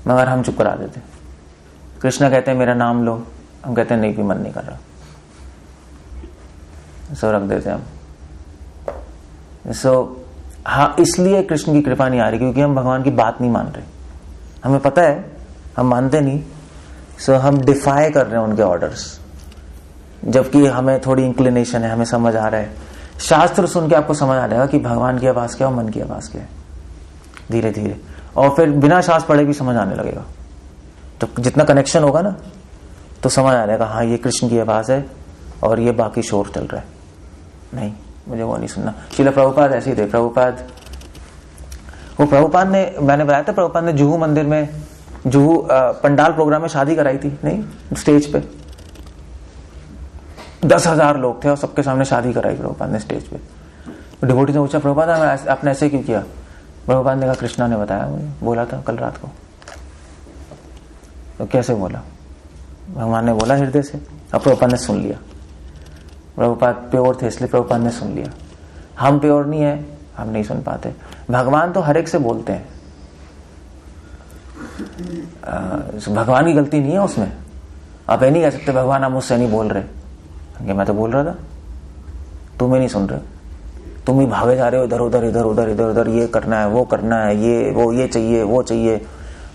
मगर हम चुप करा देते। कृष्ण कहते हैं मेरा नाम लो, हम कहते हैं नहीं भी मन नहीं कर रहा, सो रख देते हम। हाँ, इसलिए कृष्ण की कृपा नहीं आ रही क्योंकि हम भगवान की बात नहीं मान रहे। हमें पता है, हम मानते नहीं, सो हम डिफाई कर रहे हैं उनके ऑर्डर्स, जबकि हमें थोड़ी इंक्लिनेशन है, हमें समझ आ रहा है। शास्त्र सुन के आपको समझ आ जाएगा कि भगवान की आवाज क्या है और मन की आवाज क्या है, धीरे धीरे। और फिर बिना शास्त्र पढ़े भी समझ आने लगेगा। तो जितना कनेक्शन होगा ना, तो समझ आ जाएगा हाँ ये कृष्ण की आवाज है और ये बाकी शोर चल रहा है, नहीं मुझे वो नहीं सुनना। श्रील प्रभुपाद ऐसे ही थे। प्रभुपाद ने, मैंने बताया था, प्रभुपाद ने जुहू मंदिर में, जुहू पंडाल प्रोग्राम में शादी कराई थी, नहीं, स्टेज पे 10,000 लोग थे और सबके सामने शादी कराई प्रभुपाद ने स्टेज पे। डिवोटी ने पूछा प्रभुपाद आपने ऐसे क्यों किया? प्रभुपाद ने कहा कृष्णा ने बताया, मुझे बोला था कल रात को। तो कैसे बोला? भगवान ने बोला हृदय से, अब प्रभुपाद ने सुन लिया। प्रभुपाद प्योर थे इसलिए प्रभुपाद ने सुन लिया। हम प्योर नहीं है, हम नहीं सुन पाते। भगवान तो हर एक से बोलते हैं, भगवान की गलती नहीं है उसमें। आप ये नहीं कह सकते भगवान आप मुझसे नहीं बोल रहे, मैं तो बोल रहा था, तुम ही नहीं सुन रहे, तुम ही भागे जा रहे हो इधर उधर इधर उधर इधर उधर, ये करना है वो करना है, ये वो, ये चाहिए वो चाहिए,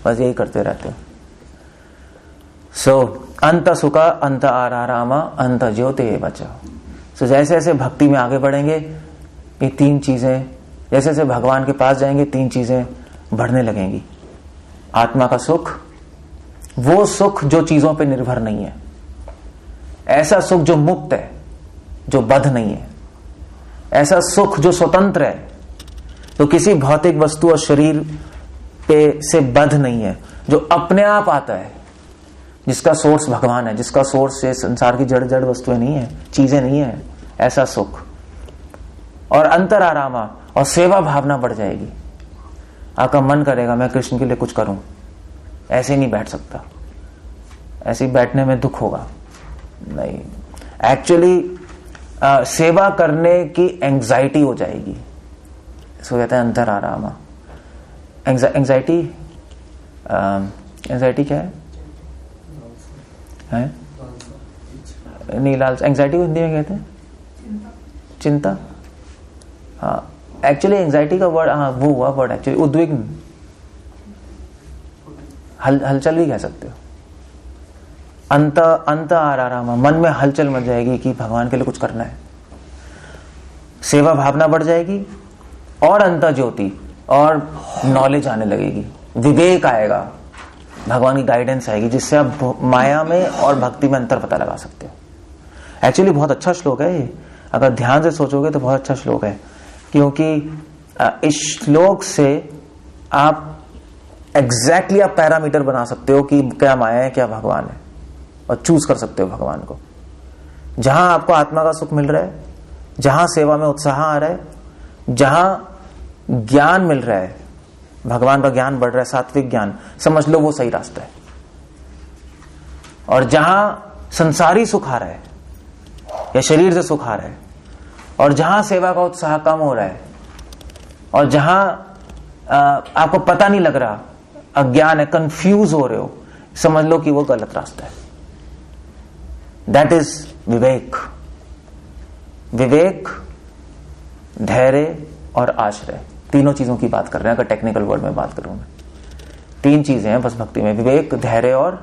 बस यही करते रहते हो। सो अंत सुखा अंत आरामा अंत ज्योति बचा। सो जैसे जैसे भक्ति में आगे बढ़ेंगे, ये तीन चीजें, जैसे जैसे भगवान के पास जाएंगे, तीन चीजें बढ़ने लगेंगी। आत्मा का सुख, वो सुख जो चीजों पे निर्भर नहीं है, ऐसा सुख जो मुक्त है, जो बद्ध नहीं है, ऐसा सुख जो स्वतंत्र है, तो किसी भौतिक वस्तु और शरीर पे से बद्ध नहीं है, जो अपने आप आता है, जिसका सोर्स भगवान है, जिसका सोर्स ये संसार की जड़ जड़ वस्तुएं नहीं है, चीजें नहीं है, ऐसा सुख। और अंतर आरामा, और सेवा भावना बढ़ जाएगी। आपका मन करेगा मैं कृष्ण के लिए कुछ करूं, ऐसे नहीं बैठ सकता, ऐसे बैठने में दुख होगा, नहीं। एक्चुअली सेवा करने की एंजाइटी हो जाएगी, इसको कहते हैं अंतर आरामा। एंजाइटी, एंजाइटी क्या है? नहीं, लालच। एंजाइटी को हिंदी में कहते हैं चिंता। हाँ, एक्चुअली एंजाइटी का वर्ड, हाँ वो हुआ वर्ड एक्चुअली उद्विग्न, हलचल भी कह सकते हो। अंत आरामा, मन में हलचल मच जाएगी कि भगवान के लिए कुछ करना है, सेवा भावना बढ़ जाएगी। और अंत ज्योति, और नॉलेज आने लगेगी, विवेक आएगा, भगवान की गाइडेंस आएगी, जिससे आप माया में और भक्ति में अंतर पता लगा सकते हो। एक्चुअली बहुत अच्छा श्लोक है ये, अगर ध्यान से सोचोगे तो बहुत अच्छा श्लोक है, क्योंकि इस श्लोक से आप एग्जैक्टली आप पैरामीटर बना सकते हो कि क्या माया है क्या भगवान है, और चूज कर सकते हो भगवान को। जहां आपको आत्मा का सुख मिल रहा है, जहां सेवा में उत्साह आ रहा है, जहां ज्ञान मिल रहा है, भगवान का ज्ञान बढ़ रहा है, सात्विक ज्ञान, समझ लो वो सही रास्ता है। और जहां संसारी सुख आ रहा है या शरीर से सुख आ रहा है, और जहां सेवा का उत्साह कम हो रहा है, और जहां आपको पता नहीं लग रहा, अज्ञान है, कंफ्यूज हो रहे हो, समझ लो कि वो गलत रास्ता है। दैट इज विवेक। विवेक, धैर्य और आश्रय, तीनों चीजों की बात कर रहे हैं। अगर टेक्निकल वर्ड में बात करूं मैं, तीन चीजें हैं बस भक्ति में, विवेक, धैर्य और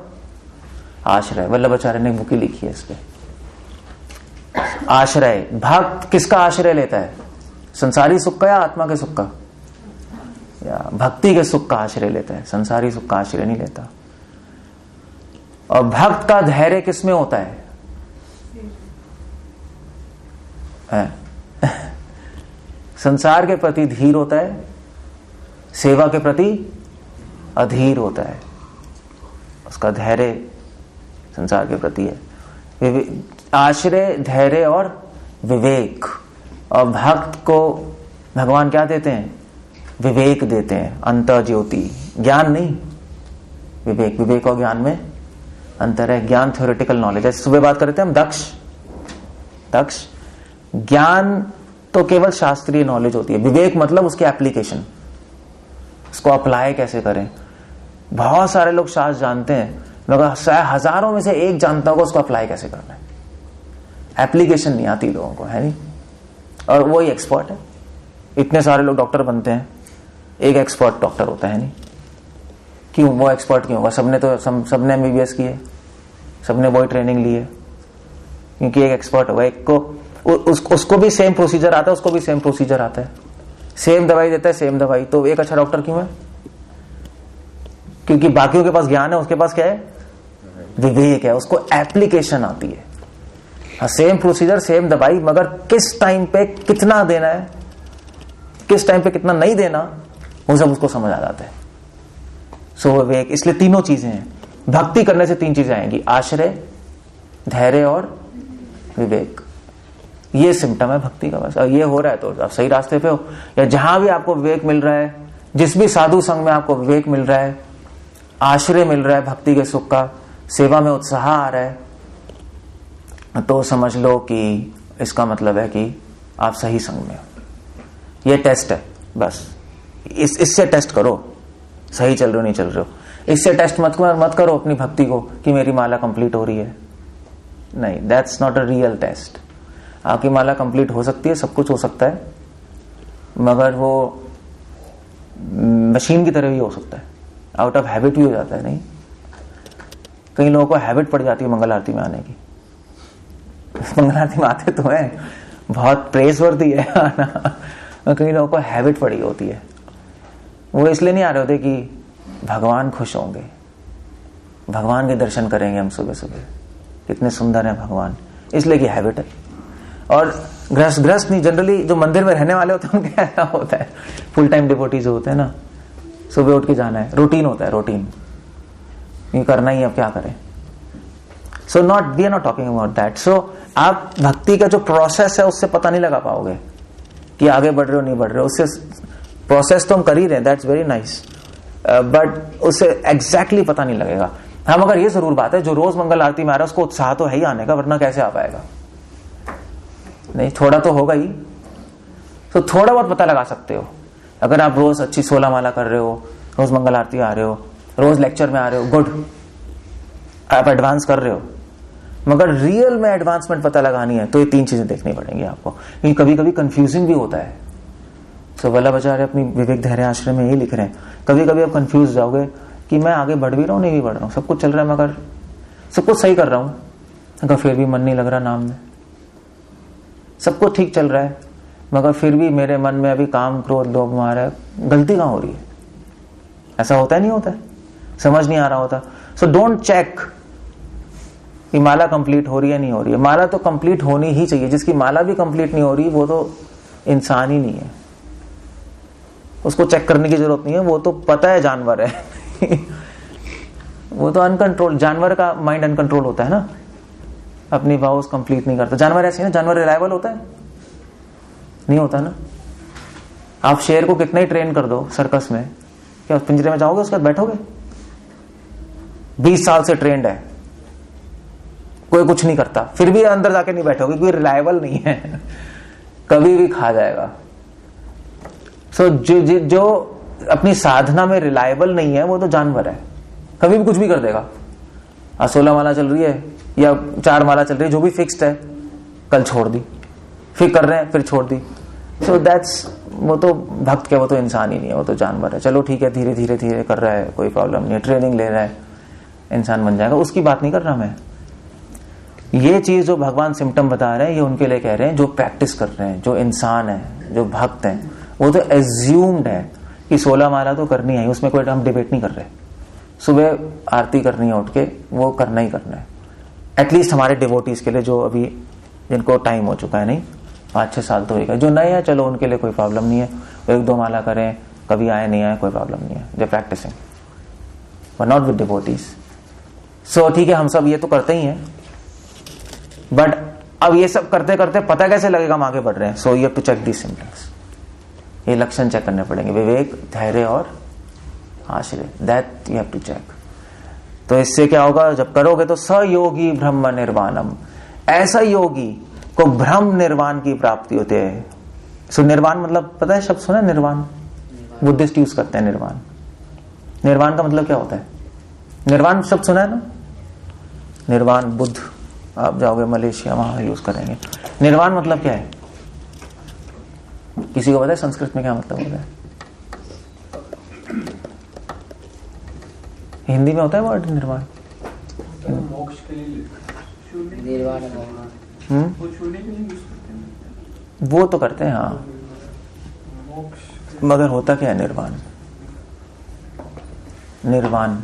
आश्रय। वल्लभाचार्य ने बुक लिखी है इस पे। आश्रय, भक्त किसका आश्रय लेता है? संसारी सुख का या आत्मा के सुख का? या भक्ति के सुख का आश्रय लेता है, संसारी सुख का आश्रय नहीं लेता। और भक्त का धैर्य किसमें होता है? संसार के प्रति धीर होता है, सेवा के प्रति अधीर होता है। उसका धैर्य संसार के प्रति है। आश्रय, धैर्य और विवेक। और भक्त को भगवान क्या देते हैं? विवेक देते हैं, अंतर ज्योति, ज्ञान नहीं, विवेक। विवेक और ज्ञान में अंतर है। ज्ञान थ्योरेटिकल नॉलेज है। सुबह बात करते हैं हम दक्ष। ज्ञान तो केवल शास्त्रीय नॉलेज होती है, विवेक मतलब उसकी एप्लीकेशन, उसको अप्लाई कैसे करें। बहुत सारे लोग शास्त्र जानते हैं, मगर हजारों में से एक जानता होगा उसको अप्लाई कैसे करना है। एप्लीकेशन नहीं आती लोगों को, है नहीं, और वो ही एक्सपर्ट है। इतने सारे लोग डॉक्टर बनते हैं, एक एक्सपर्ट डॉक्टर होता है नहीं। क्यों? वो एक्सपर्ट क्यों होगा? सबने एमबीबीएस की है, सबने वही ट्रेनिंग ली है, क्योंकि एक एक्सपर्ट होगा। एक को उसको भी सेम प्रोसीजर आता है, उसको भी सेम प्रोसीजर आता है, सेम दवाई देता है, सेम दवाई। तो एक अच्छा डॉक्टर क्यों है? क्योंकि बाकियों के पास ज्ञान है, उसके पास क्या है? विवेक है, उसको एप्लीकेशन आती है। हाँ, सेम प्रोसीजर, सेम दवाई, मगर किस टाइम पे कितना देना है, किस टाइम पे कितना नहीं देना, वो सब उसको समझ आ जाता है। सो विवेक, इसलिए तीनों चीजें हैं। भक्ति करने से तीन चीजें आएंगी, आश्रय, धैर्य और विवेक। ये सिम्टम है भक्ति का बस। और ये हो रहा है तो आप सही रास्ते पे हो। या जहां भी आपको विवेक मिल रहा है, जिस भी साधु संघ में आपको विवेक मिल रहा है, आश्रय मिल रहा है भक्ति के सुख का, सेवा में उत्साह आ रहा है, तो समझ लो कि इसका मतलब है कि आप सही संघ में हो। ये टेस्ट है बस, इससे टेस्ट करो, सही चल रहे हो नहीं चल रहे हो। इससे टेस्ट मत करो अपनी भक्ति को कि मेरी माला कंप्लीट हो रही है। नहीं, that's not a real test. आपकी माला कंप्लीट हो सकती है, सब कुछ हो सकता है, मगर वो मशीन की तरह भी हो सकता है, आउट ऑफ हैबिट भी हो जाता है। नहीं, कई लोगों को हैबिट पड़ जाती है मंगल आरती में आने की। मंगल आरती में आते तो है, बहुत प्रेसवर्दी है आना, कई लोगों को हैबिट पड़ी होती है। वो इसलिए नहीं आ रहे होते कि भगवान खुश होंगे, भगवान के दर्शन करेंगे हम सुबह सुबह, कितने सुंदर है भगवान, इसलिए कि हैबिट है। और गृहस्थ नहीं, जनरली जो मंदिर में रहने वाले होते हैं उनके ऐसा होता है, फुल टाइम डिवोटीज होते हैं ना, सुबह उठ के जाना है, रूटीन होता है, रूटीन ये करना ही, अब क्या करें। So we are not talking about that. So आप भक्ति का जो प्रोसेस है उससे पता नहीं लगा पाओगे कि आगे बढ़ रहे हो नहीं बढ़ रहे हो। उससे प्रोसेस तो हम कर ही रहे हैं, दैट्स वेरी नाइस, बट उससे एग्जैक्टली पता नहीं लगेगा। हाँ, मगर ये जरूर बात है, जो रोज मंगल आरती में आ रहा है उसको उत्साह तो है ही आने का, वरना कैसे आ पाएगा? नहीं, थोड़ा तो होगा ही। तो थोड़ा बहुत पता लगा सकते हो अगर आप रोज अच्छी 16 माला कर रहे हो, रोज मंगल आरती आ रहे हो, रोज लेक्चर में आ रहे हो, गुड, आप एडवांस कर रहे हो। मगर रियल में एडवांसमेंट पता लगानी है तो ये तीन चीजें देखनी पड़ेंगी आपको, क्योंकि कभी कभी कंफ्यूजिंग भी होता है। सो वल्लभाचार्य अपनी विवेक धैर्य आश्रम में यही लिख रहे हैं, कभी कभी आप कंफ्यूज जाओगे कि मैं आगे बढ़ भी रहा हूं नहीं भी बढ़ रहा हूं, सब कुछ चल रहा है, मगर सब कुछ सही कर रहा हूं, मगर फिर भी मन नहीं लग रहा नाम में। सब कुछ ठीक चल रहा है, मगर फिर भी मेरे मन में अभी काम, क्रोध, लोभ आ रहा है, गलती कहां हो रही है? ऐसा होता है नहीं होता है? समझ नहीं आ रहा होता। सो डोंट चेक कि माला कंप्लीट हो रही है नहीं हो रही है। माला तो कंप्लीट होनी ही चाहिए। जिसकी माला भी कंप्लीट नहीं हो रही वो तो इंसान ही नहीं है, उसको चेक करने की जरूरत नहीं है, वो तो पता है जानवर है। वो तो अनकंट्रोल, जानवर का माइंड अनकंट्रोल होता है ना, अपनी वाउस कंप्लीट नहीं करता। जानवर ऐसे ना, जानवर रिलायबल होता है नहीं होता ना। आप शेर को कितना ही ट्रेन कर दो सर्कस में, क्या पिंजरे में जाओगे उसके बाद बैठोगे? 20 साल से ट्रेंड है, कोई कुछ नहीं करता, फिर भी अंदर जाके नहीं बैठोगे, कोई रिलायबल नहीं है, कभी भी खा जाएगा। सो जो अपनी साधना में रिलायबल नहीं है वो तो जानवर है, कभी भी कुछ भी कर देगा। आज 16 माला चल रही है या 4 माला चल रही है, जो भी फिक्स्ड है, कल छोड़ दी, फिर कर रहे हैं फिर छोड़ दी। सो दैट्स, वो तो भक्त क्या, वो तो इंसान ही नहीं है, वो तो जानवर है। चलो ठीक है, धीरे धीरे धीरे कर रहा है, कोई प्रॉब्लम नहीं है, ट्रेनिंग ले रहा है, इंसान बन जाएगा, उसकी बात नहीं कर रहा मैं। ये चीज जो भगवान सिम्टम बता रहे हैं, ये उनके लिए कह रहे हैं जो प्रैक्टिस कर रहे हैं, जो इंसान है, जो भक्त हैं। वो तो एज्यूम्ड है कि 16 माला तो करनी है, उसमें कोई हम डिबेट नहीं कर रहे। सुबह आरती करनी है उठ के, वो करना ही करना है, एटलीस्ट हमारे डिवोटीज के लिए, जो अभी जिनको टाइम हो चुका है, नहीं 5-6 साल तो होगा। जो नए हैं चलो उनके लिए कोई प्रॉब्लम नहीं है, 1-2 माला करें, कभी आए नहीं आए कोई प्रॉब्लम नहीं है, they practising, but not with devotees. So ठीक है, हम सब ये तो करते ही हैं, बट अब ये सब करते करते पता कैसे लगेगा हम आगे बढ़ रहे हैं? So you have to check these symptoms, ये लक्षण चेक करने पड़ेंगे, विवेक, धैर्य और आश्रय, that you have to check. तो इससे क्या होगा, जब करोगे तो सयोगी ब्रह्म निर्वाणम, ऐसा योगी को ब्रह्म निर्वाण की प्राप्ति होती है। सो निर्वाण मतलब पता है, शब्द सुना निर्वाण, बुद्धिस्ट यूज करते हैं निर्वाण। निर्वाण का मतलब क्या होता है? निर्वाण शब्द सुना है ना, निर्वाण, बुद्ध, आप जाओगे मलेशिया वहां यूज करेंगे। निर्वाण मतलब क्या है? किसी को पता है संस्कृत में क्या मतलब होता है? हिंदी में होता है वर्ड निर्वाण? मोक्ष के लिए निर्वाण वो तो करते हैं हाँ, मगर होता क्या है निर्वाण? निर्वाण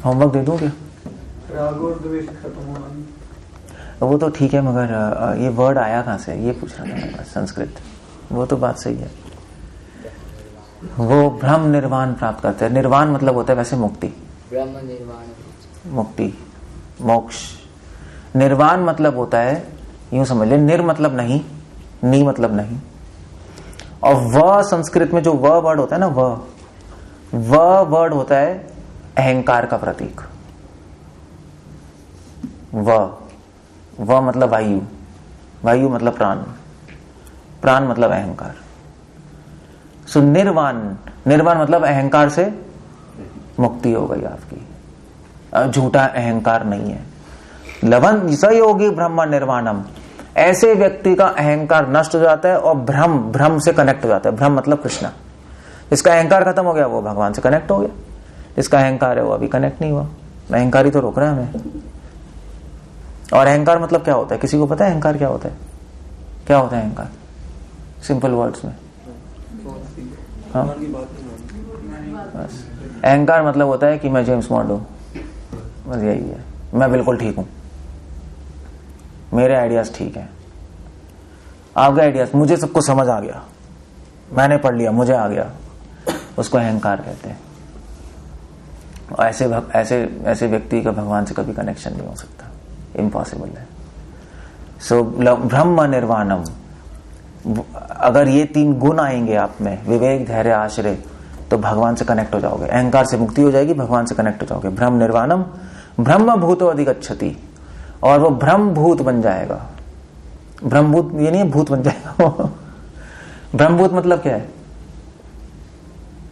होमवर्क दे दूं क्या? राग और द्वेष खत्म होना। वो तो ठीक है, मगर ये वर्ड आया कहाँ से, ये पूछ रहा था मैं, संस्कृत। वो तो बात सही है, वो ब्रह्म निर्वाण प्राप्त करते हैं। निर्वाण मतलब होता है वैसे मुक्ति, ब्रह्म निर्वाण, मुक्ति, मोक्ष। निर्वाण मतलब होता है, यूं समझ ले, निर मतलब नहीं, नी मतलब नहीं, और वह संस्कृत में जो वह वर्ड होता है ना, वह वर्ड होता है अहंकार का प्रतीक। वह मतलब वायु, वायु मतलब प्राण, प्राण मतलब अहंकार। सो निर्वाण, निर्वाण मतलब अहंकार से मुक्ति हो गई आपकी, झूठा अहंकार नहीं है। लवन सयोगी ब्रह्म निर्वाणम, ऐसे व्यक्ति का अहंकार नष्ट हो जाता है और भ्रम से कनेक्ट हो जाता है। भ्रम मतलब कृष्णा। जिसका अहंकार खत्म हो गया वो भगवान से कनेक्ट हो गया, जिसका अहंकार है वो अभी कनेक्ट नहीं हुआ। अहंकार ही तो रोक रहा है हमें। और अहंकार मतलब क्या होता है? किसी को पता है अहंकार क्या होता है? क्या होता है अहंकार सिंपल वर्ड्स में? हाँ, बस अहंकार मतलब होता है कि मैं जेम्स बॉन्ड हूं, बस यही है, मैं बिल्कुल ठीक हूं, मेरे आइडियाज ठीक है, आपके आइडियाज, मुझे सब कुछ समझ आ गया, मैंने पढ़ लिया, मुझे आ गया, उसको अहंकार कहते हैं। ऐसे व्यक्ति का भगवान से कभी कनेक्शन नहीं हो सकता, इम्पॉसिबल है। सो ब्रह्म निर्वाणम, अगर ये 3 गुण आएंगे आप में, विवेक, धैर्य, आश्रय, तो भगवान से कनेक्ट हो जाओगे, अहंकार से मुक्ति हो जाएगी, भगवान से कनेक्ट हो जाओगे। ब्रह्म निर्वाणम, ब्रह्म भूतो अधिगच्छति, और वो ब्रह्म भूत बन जाएगा। ब्रह्मभूत ये नहीं है भूत बन जाएगा ब्रह्मभूत मतलब क्या है?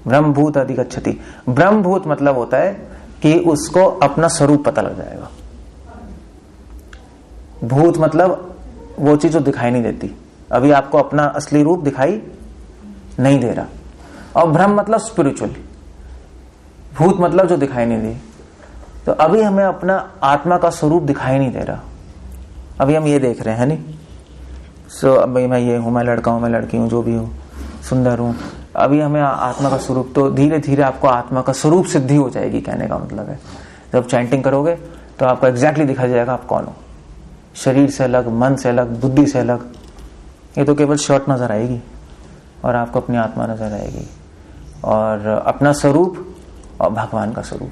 ब्रह्मभूत अधिगच्छति, ब्रह्मभूत मतलब होता है कि उसको अपना स्वरूप पता लग जाएगा। भूत मतलब वो चीज जो दिखाई नहीं देती, अभी आपको अपना असली रूप दिखाई नहीं दे रहा। और ब्रह्म मतलब स्पिरिचुअल, भूत मतलब जो दिखाई नहीं दी। तो अभी हमें अपना आत्मा का स्वरूप दिखाई नहीं दे रहा, अभी हम ये देख रहे हैं नहीं। सो अभी मैं ये हूं, मैं लड़का हूं, मैं लड़की हूं, जो भी हूं, सुंदर हूं। अभी हमें आत्मा का स्वरूप, तो धीरे धीरे आपको आत्मा का स्वरूप सिद्धि हो जाएगी, कहने का मतलब है। जब चैंटिंग करोगे तो आपको एग्जैक्टली दिखा जाएगा आप कौन हो, शरीर से अलग, मन से अलग, बुद्धि से अलग। ये तो केवल शॉर्ट नजर आएगी और आपको अपनी आत्मा नजर आएगी और अपना स्वरूप और भगवान का स्वरूप,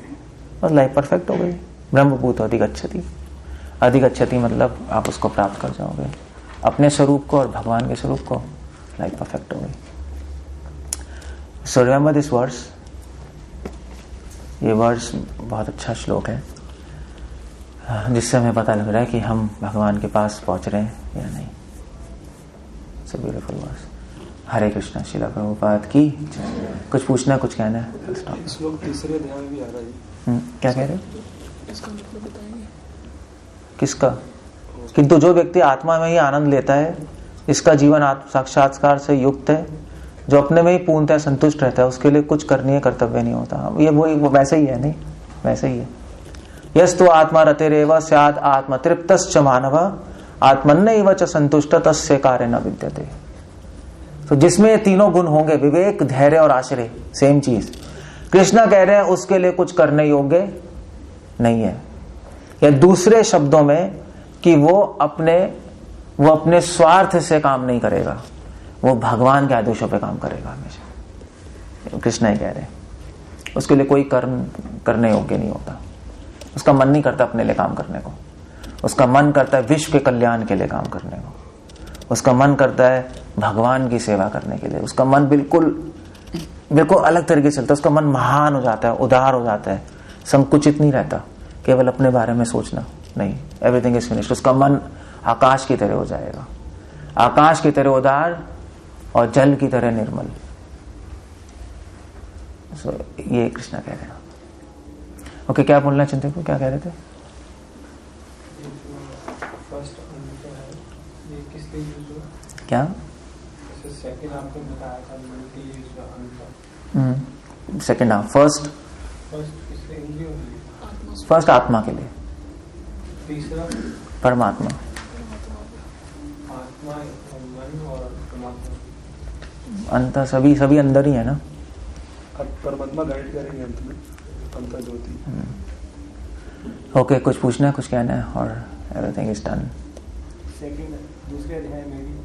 बस लाइफ परफेक्ट हो गई। ब्रह्मभूत अधिगच्छति, अधिगच्छति मतलब आप उसको प्राप्त कर जाओगे, अपने स्वरूप को और भगवान के स्वरूप को, लाइफ परफेक्ट हो गई। सो रिमेंबर दिस वर्ड्स, ये वर्ड्स बहुत अच्छा श्लोक है। जिससे हमें पता लग रहा है कि हम भगवान के पास पहुंच रहे हैं या नहीं। So beautiful verse. Hare Krishna. Srila Prabhupada की। कुछ पूछना, कुछ कहना है? श्लोक तीसरे अध्याय में भी आ रहा है। क्या कह रहे हो? किसका? किंतु जो व्यक्ति आत्मा में ही आनंद लेता है, इसका जीवन आत्म साक्षात्कार से युक्त है, जो अपने में ही पूर्णतः संतुष्ट रहता है, उसके लिए कुछ करनीय कर्तव्य नहीं होता। ये वो वैसे ही है, नहीं वैसे ही है। यस्तु आत्मा रतिरेव स्यात् आत्म तृप्तश्च मानव आत्मन्यैव च संतुष्ट तस्य कार्य न विद्यते। तो जिसमें ये तीनों गुण होंगे, विवेक, धैर्य और आश्रय, सेम चीज कृष्णा कह रहे हैं, उसके लिए कुछ करने योग्य नहीं है। या दूसरे शब्दों में कि वो अपने स्वार्थ से काम नहीं करेगा, वो भगवान के आदेशों पे काम करेगा हमेशा। कृष्णा ही कह रहे हैं उसके लिए कोई कर्म करने योग्य नहीं होता। उसका मन नहीं करता अपने लिए काम करने को, उसका मन करता है विश्व के कल्याण के लिए काम करने को, उसका मन करता है भगवान की सेवा करने के लिए। उसका मन बिल्कुल अलग तरीके से चलता है। उसका मन महान हो जाता है, उदार हो जाता है, संकुचित नहीं रहता, केवल अपने बारे में सोचना नहीं। Everything is finished. उसका मन आकाश की तरह हो जाएगा, आकाश की तरह उदार और जल की तरह निर्मल। ये कृष्णा कह रहे हैं। ओके, क्या बोलना चाहते थे? क्या कह रहे थे? क्या सेकंड आपने बताया था सेकंड हाफ। फर्स्ट आत्मा के लिए, तीसरा परमात्मा। आत्मा, मन और परमात्मा। अंतर सभी अंदर ही है ना। परमात्मा गाइड करेंगे अंत में, अंतर ज्योति। ओके, कुछ पूछना है, कुछ कहना है? और एवरीथिंग इज डन। सेकंड दूसरे अध्याय में भी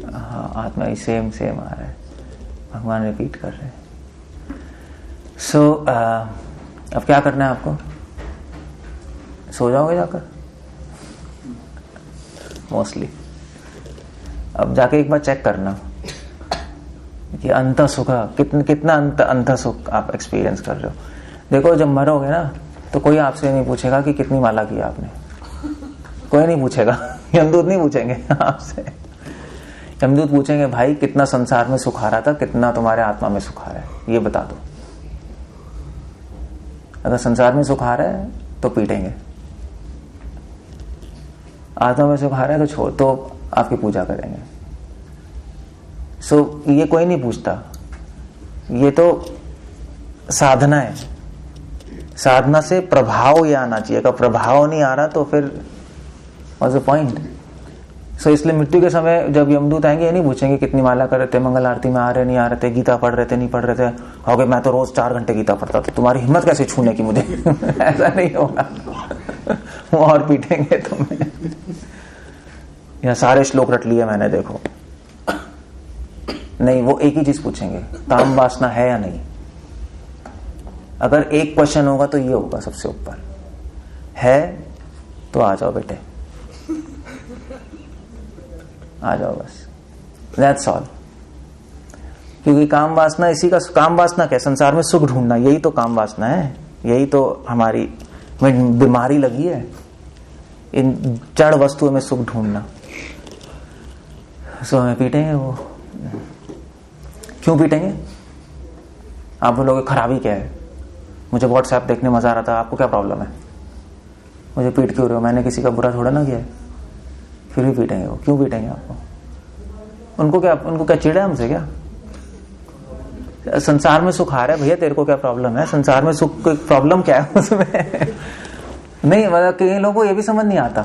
हाँ, आत्मा ही सेम आ रहा है, भगवान रिपीट कर रहे हैं। सो अब क्या करना है आपको? सो जाओगे जाकर मोस्टली। अब जाके एक बार चेक करना कि अंत सुख कितना अंत सुख आप एक्सपीरियंस कर रहे हो। देखो, जब मरोगे ना तो कोई आपसे नहीं पूछेगा कि कितनी माला की आपने, कोई नहीं पूछेगा। यमदूत नहीं पूछेंगे आपसे। यमदूत पूछेंगे, भाई कितना संसार में सुख आ रहा था, कितना तुम्हारे आत्मा में सुख आ रहा है, ये बता दो। अगर संसार में सुख आ रहा है तो पीटेंगे, आत्मा में सुख आ रहा है तो छोड़, तो आपकी पूजा करेंगे। सो ये कोई नहीं पूछता, ये तो साधना है। साधना से प्रभाव ये आना चाहिए। अगर प्रभाव नहीं आ रहा तो फिर व्हाट्स द पॉइंट? सो इसलिए मृत्यु के समय जब यमदूत आएंगे, ये नहीं पूछेंगे कितनी माला कर रहे थे, मंगल आरती में आ रहे नहीं आ रहे थे, गीता पढ़ रहे थे नहीं पढ़ रहे थे। कहोगे मैं तो रोज 4 घंटे गीता पढ़ता था, तुम्हारी हिम्मत कैसे छूने की मुझे? ऐसा नहीं होगा। वो और पीटेंगे तुम्हें। यहाँ सारे श्लोक रट लिए मैंने, देखो। नहीं, वो एक ही चीज पूछेंगे, काम वासना है या नहीं। अगर एक क्वेश्चन होगा तो ये होगा सबसे ऊपर, है तो आ जाओ बेटे, आ जाओ बस, दैट्स ऑल। क्योंकि काम वासना, इसी का काम वासना क्या? संसार में सुख ढूंढना, यही तो काम वासना है। यही तो हमारी बीमारी लगी है, इन जड़ वस्तुओं में सुख ढूंढना। सो हमें पीटेंगे वो। क्यों पीटेंगे? आप बोलोगे खराबी क्या है, मुझे व्हाट्सएप देखने मजा आ रहा था, आपको क्या प्रॉब्लम है, मुझे पीट क्यों रहे हो? मैंने किसी का बुरा थोड़ा ना किया है। फिर भी पीटेंगे वो। क्यों पीटेंगे आपको? उनको क्या चिढ़ है हमसे क्या? संसार में सुख आ रहा है भैया, तेरे को क्या प्रॉब्लम है? संसार में सुख कोई प्रॉब्लम क्या है उसमें? नहीं, मतलब कई लोगों को ये भी समझ नहीं आता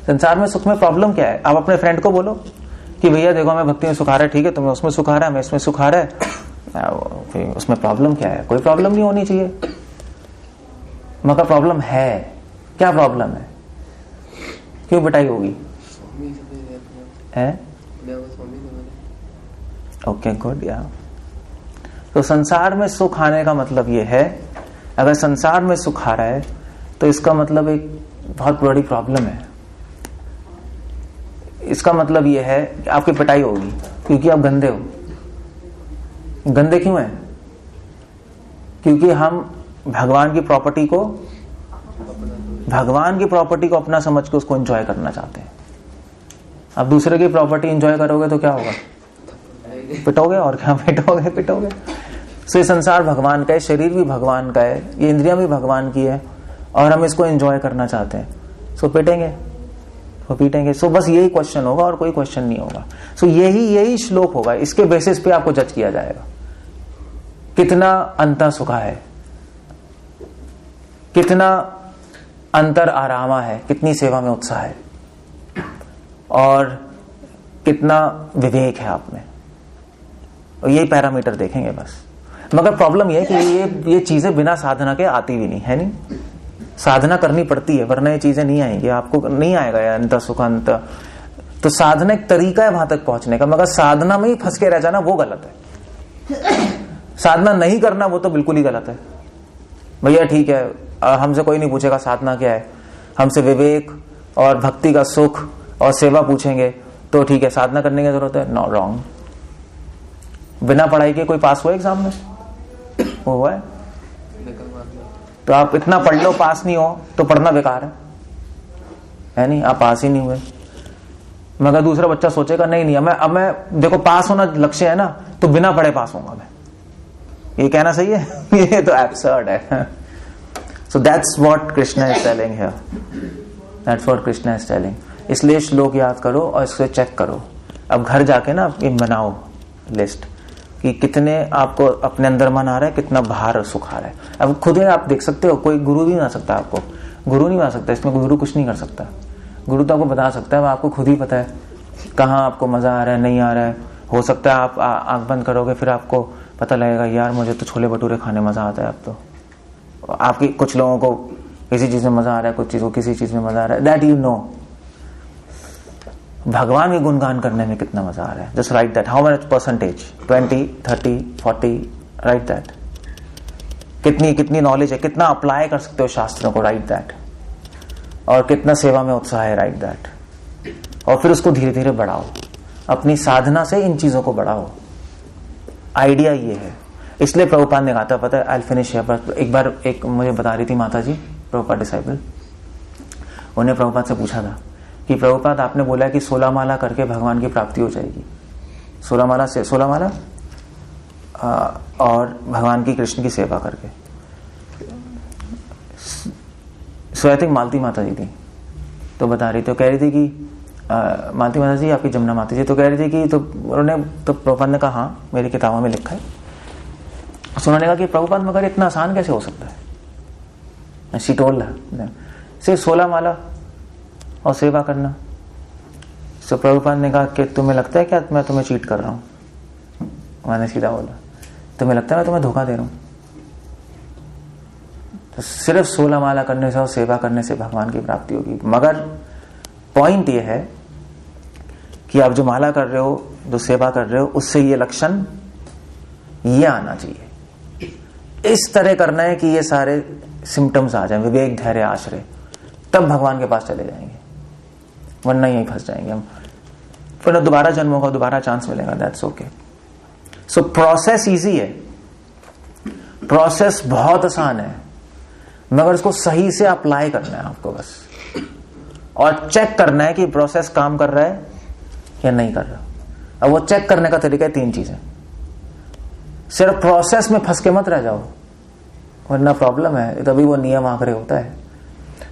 संसार में सुख में प्रॉब्लम क्या है। आप अपने फ्रेंड को बोलो कि भैया देखो, हमें भक्ति में सुख आ रहा है, ठीक है, तुम्हें उसमें सुख आ रहा है, हमें इसमें सुख आ रहा है, उसमें प्रॉब्लम क्या है? कोई प्रॉब्लम नहीं होनी चाहिए। मगर प्रॉब्लम है, क्या प्रॉब्लम है? क्यों पिटाई होगी? है? Okay, good. या तो संसार में सुख आने का मतलब ये है, अगर संसार में सुख आ रहा है तो इसका मतलब एक बहुत बड़ी प्रॉब्लम है। इसका मतलब ये है कि आपकी पिटाई होगी क्योंकि आप गंदे हो। गंदे क्यों हैं? क्योंकि हम भगवान की प्रॉपर्टी को भगवान की प्रॉपर्टी को अपना समझ के उसको एंजॉय करना चाहते हैं। अब दूसरे की प्रॉपर्टी एंजॉय करोगे तो क्या होगा? पिटोगे, और क्या पिटोगे। सो ये संसार भगवान का है, शरीर भी भगवान का है, ये इंद्रियां भी भगवान की है, और हम इसको एंजॉय करना चाहते हैं। सो पीटेंगे। सो बस यही क्वेश्चन होगा और कोई क्वेश्चन नहीं होगा। सो यही श्लोक होगा, इसके बेसिस पे आपको जज किया जाएगा कितना अंतर सुखा है, कितना अंतर आरामा है, कितनी सेवा में उत्साह है, और कितना विवेक है आप में। और यही पैरामीटर देखेंगे बस। मगर प्रॉब्लम यह है कि ये चीजें बिना साधना के आती भी नहीं है। नहीं, साधना करनी पड़ती है, वरना ये चीजें नहीं आएंगी, आपको नहीं आएगा ये अंत सुख अंत। तो साधना एक तरीका है वहां तक पहुंचने का, मगर साधना में ही फंस के रह जाना वो गलत है। साधना नहीं करना वो तो बिल्कुल ही गलत है। भैया ठीक है, हमसे कोई नहीं पूछेगा साधना क्या है, हमसे विवेक और भक्ति का सुख और सेवा पूछेंगे तो ठीक है, साधना करने की जरूरत है। No, wrong. बिना पढ़ाई के कोई पास हुआ एग्जाम में? वो हुआ है? तो आप इतना पढ़ लो, पास नहीं हो तो पढ़ना बेकार है नहीं? आप पास ही नहीं हुए। मगर दूसरा बच्चा सोचेगा नहीं अब मैं देखो पास होना लक्ष्य है ना, तो बिना पढ़े पास होऊंगा मैं। ये कहना सही है? ये तो एब्सर्ड है। So that's what Krishna is telling here, that's what Krishna is telling. इसलिए श्लोक याद करो और इसको चेक करो। अब घर जाके ना ये बनाओ लिस्ट कि कितने आपको अपने अंदर मन आ रहा है, कितना बाहर सुख आ रहा है। अब खुद ही आप देख सकते हो, कोई गुरु भी नहीं आ सकता, आपको गुरु नहीं आ सकता, इसमें गुरु कुछ नहीं कर सकता। गुरु तो आपको बता सकता है, आपको खुद ही पता है कहाँ आपको मजा आ रहा है, नहीं आ रहा है। हो सकता है आप आंख बंद करोगे, फिर आपको पता लगेगा यार मुझे तो छोले भटूरे खाने मजा आता है। अब तो आपकी कुछ लोगों को किसी चीज में मजा आ रहा है, कुछ चीज को किसी चीज में मजा आ रहा है, दैट यू नो। भगवान के गुणगान करने में कितना मजा आ रहा है, just right that. How much percentage? 20, 30, 40, right that. कितनी नॉलेज है, कितना अप्लाई कर सकते हो शास्त्रों को, राइट दैट। और कितना सेवा में उत्साह है, राइट दैट। और फिर उसको धीरे धीरे बढ़ाओ, अपनी साधना से इन चीजों को बढ़ाओ। आइडिया ये है। इसलिए प्रभुपाद ने कहा था, पता है, आई विल फिनिश हियर, पर एक बार एक मुझे बता रही थी माता जी, प्रभुपाद डिसाइपल, उन्हें प्रभुपाद से पूछा था कि प्रभुपाद आपने बोला है कि 16 माला करके भगवान की प्राप्ति हो जाएगी। 16 माला और भगवान की, कृष्ण की सेवा करके। सो आई थिंक मालती माता जी थी, तो बता रही, तो कह रही थी कि मालती माता जी आपकी जमुना माता जी, तो कह रही थी कि, तो उन्होंने, तो प्रभुपाद ने कहा हाँ मेरी किताबों में लिखा है। उन्होंने कहा कि प्रभुपाद मगर इतना आसान कैसे हो सकता है? शी टोल्ड सिर्फ 16 माला और सेवा करना। सो प्रभुपाद ने कहा कि तुम्हें लगता है क्या मैं तुम्हें चीट कर रहा हूं? मैंने सीधा बोला, तुम्हें लगता है मैं तुम्हें धोखा दे रहा हूं? तो सिर्फ 16 माला करने से और सेवा करने से भगवान की प्राप्ति होगी। मगर पॉइंट ये है कि आप जो माला कर रहे हो, जो सेवा कर रहे हो, उससे ये लक्षण ये आना चाहिए, इस तरह करना है कि ये सारे सिम्टम्स आ जाए, विवेक, धैर्य, आश्रय, तब भगवान के पास चले जाएंगे। वरना यहीं फंस जाएंगे हम। फिर दोबारा जन्म होगा, दोबारा चांस मिलेगा, that's okay. So process easy है, प्रोसेस बहुत आसान है, मगर उसको सही से अप्लाई करना है आपको बस, और चेक करना है कि प्रोसेस काम कर रहा है या नहीं कर रहा। अब वो चेक करने का तरीका है 3 चीजें। सिर्फ प्रोसेस में फंस के मत रह जाओ, वरना प्रॉब्लम है, तभी वो नियम आखिर होता है।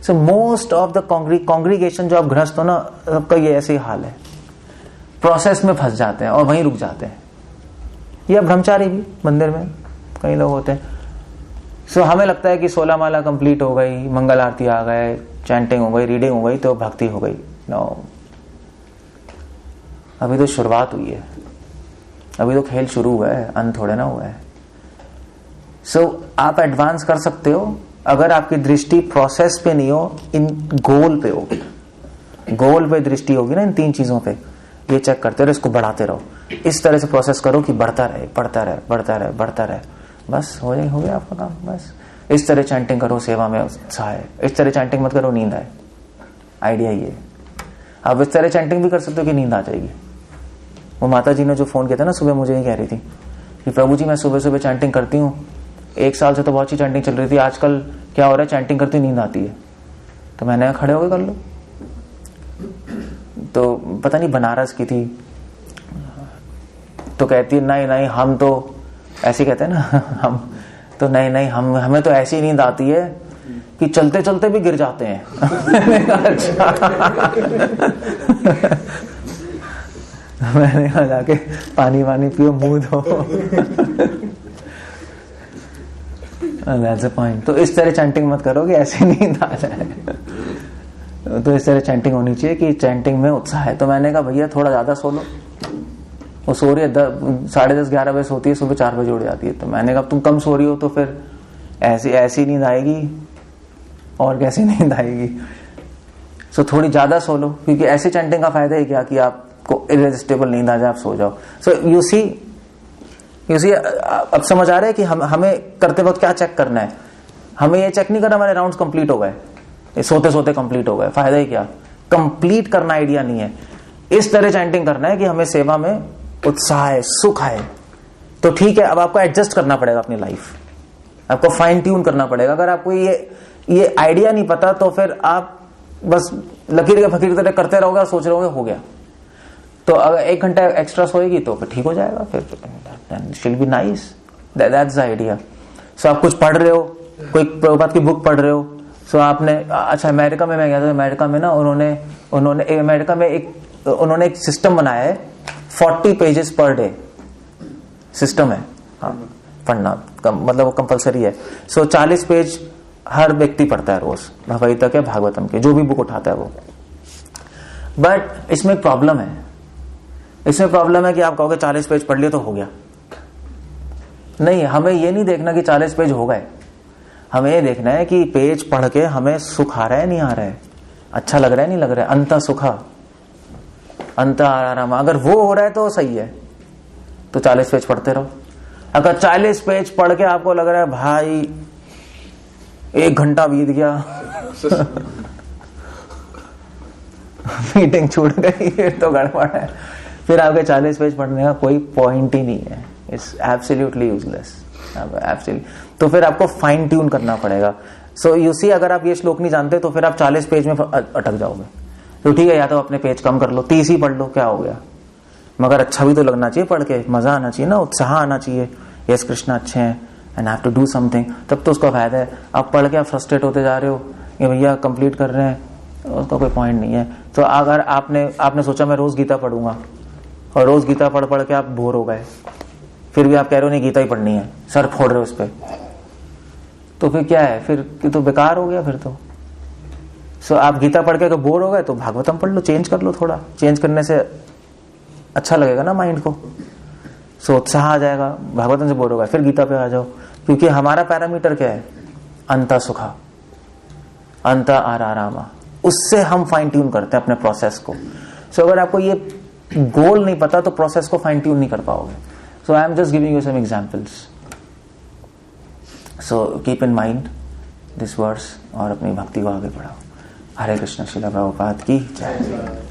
So most of the congregation जो आप गृहस्थ हो ना, सबका ये ऐसे ही हाल है, प्रोसेस में फंस जाते हैं और वहीं रुक जाते हैं। या ब्रह्मचारी भी मंदिर में कई लोग होते हैं। सो हमें लगता है कि 16 माला कंप्लीट हो गई, मंगल आरती आ गए, चैंटिंग हो गई, रीडिंग हो गई, तो भक्ति हो गई। नो, अभी तो शुरुआत हुई है, अभी तो खेल शुरू हुआ है, अंत थोड़े ना हुआ है। सो आप एडवांस कर सकते हो अगर आपकी दृष्टि प्रोसेस पे नहीं हो, इन गोल पे होगी। गोल पे दृष्टि होगी ना, इन 3 चीजों पे, ये चेक करते रहो, इसको बढ़ाते रहो। इस तरह से प्रोसेस करो कि बढ़ता रहे, बढ़ता रहे, बढ़ता रहे, बढ़ता रहे, बस हो गया आपका काम। बस इस तरह चैंटिंग करो, सेवा में उत्साह है। इस तरह चैंटिंग मत करो, नींद आए। आइडिया ये, आप इस तरह चैंटिंग भी कर सकते हो कि नींद आ जाएगी। वो माता जी ने जो फोन किया था ना सुबह, मुझे ये कह रही थी कि प्रभु जी मैं सुबह सुबह चैंटिंग करती हूँ, 1 साल से तो बहुत अच्छी चैंटिंग चल रही थी, आजकल क्या हो रहा है, चैंटिंग करती नींद आती है। तो मैंने कहा खड़े होके कर लो। तो पता नहीं बनारस की थी, तो कहती है नहीं नहीं हम तो ऐसे कहते हैं ना हम तो नहीं नहीं हमें तो ऐसी नींद आती है कि चलते चलते भी गिर जाते हैं। मैंने कहा जाके पानी वानी पियो, मुंह धो। That's the point। तो इस तरह चैंटिंग मत करो कि ऐसी नींद आ जाए। तो इस तरह चैंटिंग होनी चाहिए कि चैंटिंग में उत्साह है। तो मैंने कहा भैया थोड़ा ज्यादा सो लो। वो सो रही है 10:30 11 बजे सोती है, सुबह 4 बजे उठ जाती है। तो मैंने कहा तुम कम सो रही हो तो फिर ऐसी नींद आएगी और कैसी नींद आएगी। सो थोड़ी ज्यादा सो लो, क्योंकि ऐसी चैंटिंग का फायदा है क्या कि आपको इरेजिस्टेबल नींद आ जाए, आप सो जाओ। सो यू सी अब समझ आ रहा है कि हमें करते वक्त क्या चेक करना है। हमें ये चेक नहीं करना हमारे राउंड्स कंप्लीट हो गए, सोते सोते कंप्लीट हो गए, फायदा ही क्या। कंप्लीट करना आइडिया नहीं है, इस तरह चैंटिंग करना है कि हमें सेवा में उत्साह है, सुख है। तो ठीक है, अब आपको एडजस्ट करना पड़ेगा अपनी लाइफ, आपको फाइन ट्यून करना पड़ेगा। अगर आपको ये आइडिया नहीं पता तो फिर आप बस लकीर के फकीर तरह करते रहोगे और सोच रहोगे हो गया। तो अगर 1 घंटा एक्स्ट्रा सोएगी तो फिर ठीक हो जाएगा, फिर she'll be nice. That's the idea. So आप कुछ पढ़ रहे हो, कोई प्रभुपाद की बुक पढ़ रहे हो, सो आपने अच्छा अमेरिका में मैं गया था, अमेरिका में ना उन्होंने अमेरिका में एक सिस्टम बनाया है, 40 पेजेस पर डे सिस्टम है। हाँ, पढ़ना मतलब वो कंपलसरी है। सो 40 पेज हर व्यक्ति पढ़ता है रोज, भगवद गीता के, भागवतम के, जो भी बुक उठाता है वो। बट इसमें एक प्रॉब्लम है, इसमें प्रॉब्लम है कि आप कहोगे 40 पेज पढ़ लिए तो हो गया। नहीं, हमें ये नहीं देखना कि 40 पेज हो गए, हमें ये देखना है कि पेज पढ़ के हमें सुख आ रहा है नहीं आ रहा है, अच्छा लग रहा है नहीं लग रहा है, अंत सुखा अंत आराम। अगर वो हो रहा है तो सही है, तो 40 पेज पढ़ते रहो। अगर 40 पेज पढ़ के आपको लग रहा है भाई 1 घंटा बीत गया मीटिंग छूट गई, फिर तो गड़बड़ है, फिर आपके 40 पेज पढ़ने का कोई पॉइंट ही नहीं है। It's absolutely useless, absolutely. तो फिर आपको फाइन ट्यून करना पड़ेगा। सो यू सी, अगर आप ये श्लोक नहीं जानते तो फिर आप 40 पेज में अटक जाओगे। तो ठीक है, या तो अपने पेज कम कर लो, 30 ही पढ़ लो, क्या हो गया। मगर अच्छा भी तो लगना चाहिए पढ़ के, मजा आना चाहिए ना, उत्साह आना चाहिए। यस कृष्ण अच्छे हैं and I have to do something, तब तो उसका फायदा है। आप पढ़ के आप फ्रस्ट्रेट होते जा रहे हो, ये भैया कंप्लीट कर रहे हैं, उसका कोई पॉइंट नहीं है। तो अगर आपने सोचा मैं रोज गीता पढ़ूंगा और रोज गीता पढ़ पढ़ के आप बोर हो गए, फिर भी आप कह रहे हो नहीं गीता ही पढ़नी है, सर फोड़ रहे हो उस पर, तो फिर क्या है, फिर तो बेकार हो गया फिर तो। सो आप गीता पढ़ के अगर बोर हो गए तो भागवतम पढ़ लो, चेंज कर लो, थोड़ा चेंज करने से अच्छा लगेगा ना माइंड को। सो उत्साह आ जाएगा, भागवतम से बोर हो गए फिर गीता पे आ जाओ, क्योंकि हमारा पैरामीटर क्या है, अंत सुखा अंत आरामा, उससे हम फाइन ट्यून करते हैं अपने प्रोसेस को। सो अगर आपको ये गोल नहीं पता तो प्रोसेस को फाइन ट्यून नहीं कर पाओगे। So I am just giving you some examples, so keep in mind this words और अपनी भक्ति को आगे बढ़ाओ। हरे कृष्ण। श्रील प्रभुपाद की जय।